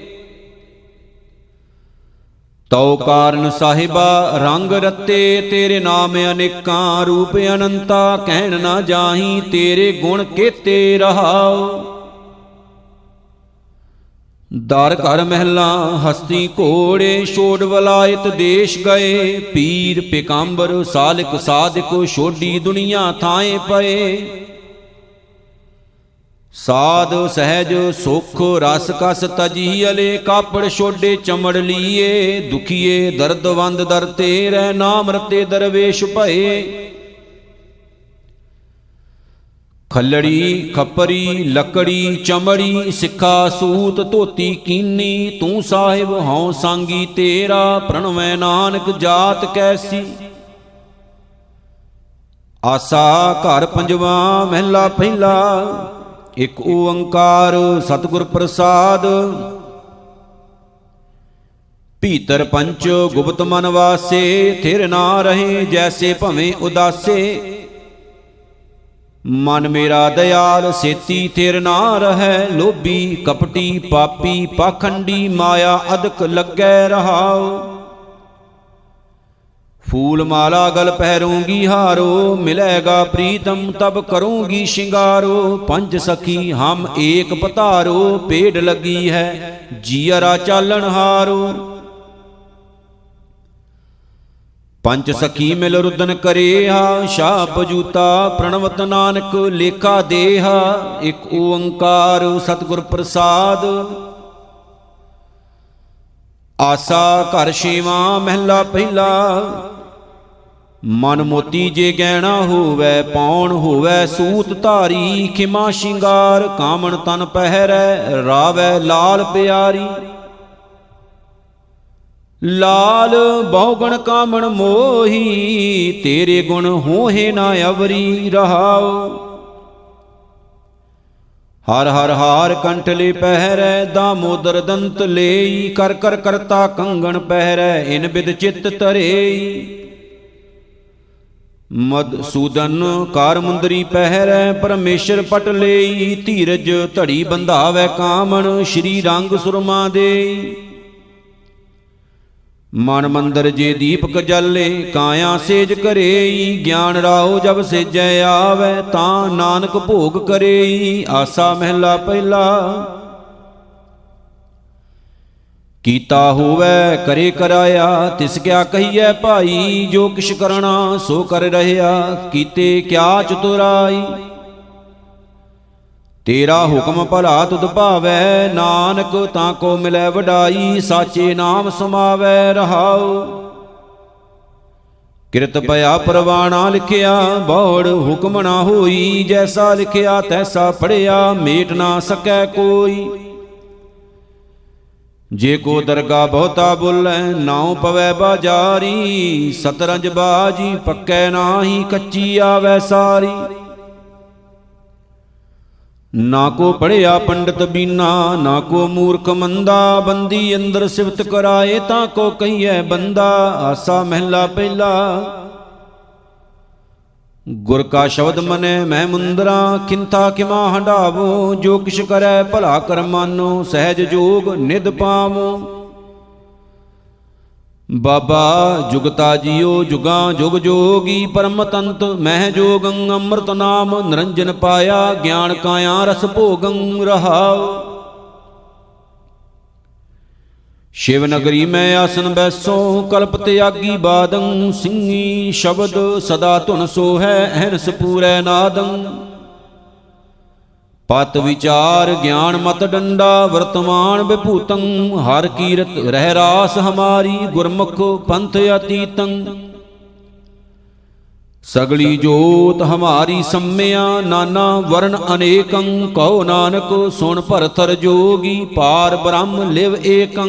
ਤਉ ਕਾਰਨ ਸਾਹਿਬਾ ਰੰਗ ਰਤੇ, ਤੇਰੇ ਨਾਮ ਅਨੇਕਾਂ ਰੂਪ ਅਨੰਤਾ। ਕਹਿਣ ਨਾ ਜਾਹੀ, ਤੇਰੇ ਗੁਣ ਕੇਤੇ ਰਹਾਉ। ਦਰ ਘਰ ਮਹਿਲਾ ਹਸਤੀ ਘੋੜੇ, ਛੋੜ ਵਲਾਇਤ ਦੇਸ਼ ਗਏ। ਪੀਰ ਪਿਕੰਬਰ ਸਾਲਿਕ ਸਾਧਕ, ਛੋਡੀ ਦੁਨੀਆ ਥਾਏ ਪਏ। ਸਾਧ ਸਹਿਜ ਸੁਖ ਰਸ ਕਸ ਤਜੀ, ਅਲੇ ਕਾਪੜ ਛੋਡੇ ਚਮੜ ਲੀਏ। ਦੁਖੀਏ ਦਰਦਵੰਦ ਦਰ ਤੇਰੇ, ਨਾਮ ਰਤੇ ਦਰਵੇਸ਼ ਭਏ। ਖੱਲੜੀ ਖੱਪਰੀ ਲੱਕੜੀ ਚਮੜੀ, ਸਿੱਖਾ ਸੂਤ ਧੋਤੀ ਕੀਨੀ। ਤੂੰ ਸਾਹਿਬ ਹਉ ਸੰਗੀ ਤੇਰਾ, ਪ੍ਰਣਵੈ ਨਾਨਕ ਜਾਤ ਕੈਸੀ। ਆਸਾ ਘਰ ਪੰਜਵਾ ਮਹਿਲਾ ਪਹਿਲਾ। ਇਕ ਓੰਕਾਰ ਸਤਿਗੁਰ ਪ੍ਰਸਾਦ। ਭੀਤਰ ਪੰਚ ਗੁਪਤ ਮਨ ਵਾਸੇ, ਥਿਰ ਨਾ ਰਹੇ ਜੈਸੇ ਭਵੇਂ ਉਦਾਸੇ। ਮਨ ਮੇਰਾ ਦਇਆਲ ਸੇਤੀ ਥਿਰ ਨਾ ਰਹੈ, ਲੋਭੀ ਕਪਟੀ ਪਾਪੀ ਪਾਖੰਡੀ, ਮਾਇਆ ਅਦਕ ਲੱਗੈ ਰਹਾਉ। ਫੂਲ ਮਾਲਾ ਗਲ ਪਹਿਰੂੰਗੀ ਹਾਰੋ, ਮਿਲੇਗਾ ਪ੍ਰੀਤਮ ਤਬ ਕਰੂੰਗੀ ਸ਼ਿੰਗਾਰੋ। ਪੰਜ ਸਖੀ ਹਮ ਏਕ ਪਤਾਰੋ, ਪੇੜ ਲੱਗੀ ਹੈ ਜੀਅਰਾ ਚਾਲਣ ਹਾਰੋ। ਪੰਜ ਸਖੀ ਮਿਲ ਰੁਦਨ ਕਰੇਹਾ, ਸ਼ਾਪ ਜੂਤਾ ਪ੍ਰਣਵਤ ਨਾਨਕ ਲੇਖਾ ਦੇਹਾ। ਇਕ ਓੰਕਾਰ ਸਤਿਗੁਰ ਪ੍ਰਸਾਦ। ਆਸਾ ਘਰ ਛੇਵਾਂ ਮਹਿਲਾ ਪਹਿਲਾ। ਮਨ ਮੋਤੀ ਜੇ ਗਹਿਣਾ ਹੋਵੈ, ਪਾਉਣ ਹੋਵੈ ਸੂਤ ਧਾਰੀ। ਖਿਮਾ ਸ਼ਿੰਗਾਰ ਕਾਮਣ ਤਨ ਪਹਿਰੈ, ਰਾਵੈ ਲਾਲ ਪਿਆਰੀ। ਲਾਲ ਬਹੁਗਣ ਕਾਮਣ ਮੋਹੀ, ਤੇਰੇ ਗੁਣ ਹੋਹੇ ਨਾ ਅਵਰੀ ਰਹਾਉ। ਹਰ ਹਰ ਹਾਰ ਕੰਠਲੇ ਪਹਿਰੈ, ਦਾਮੋਦਰ ਦੰਤ ਲੇਈ। ਕਰ ਕਰ ਕਰਤਾ ਕੰਗਣ ਪਹਿਰੈ, ਇਨ ਬਿਦ ਚਿੱਤ ਧਰੇਈ। ਮਦਸੂਦਨ ਕਾਰ ਮੁੰਦਰੀ ਪਹਿਰੈ ਪਰਮੇਸ਼ਰ ਪਟ ਲਈ ਧੀਰਜ ਧੜੀ ਬੰਧਾਵੈ ਕਾਮਣ ਸ਼੍ਰੀ ਰੰਗ ਸੁਰਮਾ ਦੇ ਮਨ ਮੰਦਰ ਜੇ ਦੀਪਕ ਜਾਲੇ ਕਾਇਆ ਸੇਜ ਕਰੇਈ ਗਿਆਨ ਰਾਓ ਜਬ ਸੇਜੈ ਆਵੈ ਤਾਂ ਨਾਨਕ ਭੋਗ ਕਰੇਈ ਆਸਾ ਮਹਿਲਾ ਪਹਿਲਾ ਕੀਤਾ ਹੋਵੈ ਕਰੇ ਕਰਾਇਆ ਤਿਸ ਕਿਆ ਕਹੀਐ ਭਾਈ ਜੋ ਕਿਛ ਕਰਣਾ ਸੋ ਕਰ ਰਹਿਆ ਕੀਤੇ ਕਿਆ ਚਤੁਰਾਈ ਤੇਰਾ ਹੁਕਮ ਭਲਾ ਤੁਧ ਭਾਵੈ ਨਾਨਕ ਤਾਂ ਕੋ ਮਿਲੈ ਵਡਾਈ ਸਾਚੇ ਨਾਮ ਸਮਾਵੈ ਰਹਾਉ ਕਿਰਤ ਭਇਆ ਪਰਵਾਣਾ ਲਿਖਿਆ ਬੌੜ ਹੁਕਮ ਨਾ ਹੋਈ ਜੈਸਾ ਲਿਖਿਆ ਤੈਸਾ ਪੜਿਆ ਮੇਟ ਨਾ ਸਕੈ ਕੋਈ ਜੇ ਕੋ ਦਰਗਾ ਬਹੁਤਾ ਬੋਲੈ ਨਾਉ ਪਵੈ ਬਾਜਾਰੀ ਸਤਰੰਜ ਬਾਜੀ ਪੱਕੈ ਨਾਹੀ ਕੱਚੀ ਆਵੈ ਸਾਰੀ ਨਾ ਕੋ ਪੜਿਆ ਪੰਡਤ ਬੀਨਾ ਨਾ ਕੋ ਮੂਰਖ ਮੰਦਾ ਬੰਦੀ ਅੰਦਰ ਸਿਵਤ ਕਰਾਏ ਤਾਂ ਕੋ ਕਹੀਐ ਬੰਦਾ ਆਸਾ ਮਹਿਲਾ ਪਹਿਲਾ ਗੁਰ ਕਾ ਸ਼ਬਦ ਮਨੈ ਮੈਂ ਮੁੰਦਰਾ ਕਿੰਤਾ ਕਿਮਾ ਹੰਡਾਵੋ ਜੋ ਕਿਛ ਕਰੈ ਭਲਾ ਕਰ ਮਾਨੋ ਸਹਿਜ ਜੋਗ ਨਿਧ ਪਾਵੋ ਬਾਬਾ ਜੁਗਤਾ ਜੀਓ ਜੁਗਾਂ ਜੁਗ ਜੋਗੀ ਪਰਮ ਤੰਤ ਮਹਿ ਜੋਗੰ ਅੰਮ੍ਰਿਤ ਨਾਮ ਨਿਰੰਜਨ ਪਾਇਆ ਗਿਆਨ ਕਾਇਆ ਰਸ ਭੋਗੰ ਰਹਾਉ ਸ਼ਿਵ ਨਗਰੀ ਮੈਂ ਆਸਨ ਬੈਸੋ ਕਲਪ ਤਿਆਗੀ ਬਾਦੰ ਸਿੰਘੀ ਸ਼ਬਦ ਸਦਾ ਧੁਨ ਸੋਹੈ ਅਹਰਸ ਪੂਰੈ ਨਾਦੰ ਪਤ ਵਿਚਾਰ ਗਿਆਨ ਮਤ ਡੰਡਾ ਵਰਤਮਾਨ ਵਿਭੂਤੰ ਹਰ ਕੀਰਤ ਰਹਿ ਰਾਸ ਹਮਾਰੀ ਗੁਰਮੁਖ ਪੰਥ ਅਤੀਤੰ ਸਗਲੀ ਜੋਤ ਹਮਾਰੀ ਸੰਮਿਆ ਨਾਨਾ ਵਰਨ ਅਨੇਕੰ ਕਹੋ ਨਾਨਕ ਸੁਣ ਭਰਤਰ ਜੋਗੀ ਪਾਰ ਬ੍ਰਹਮ ਲਿਵ ਏਕੰ।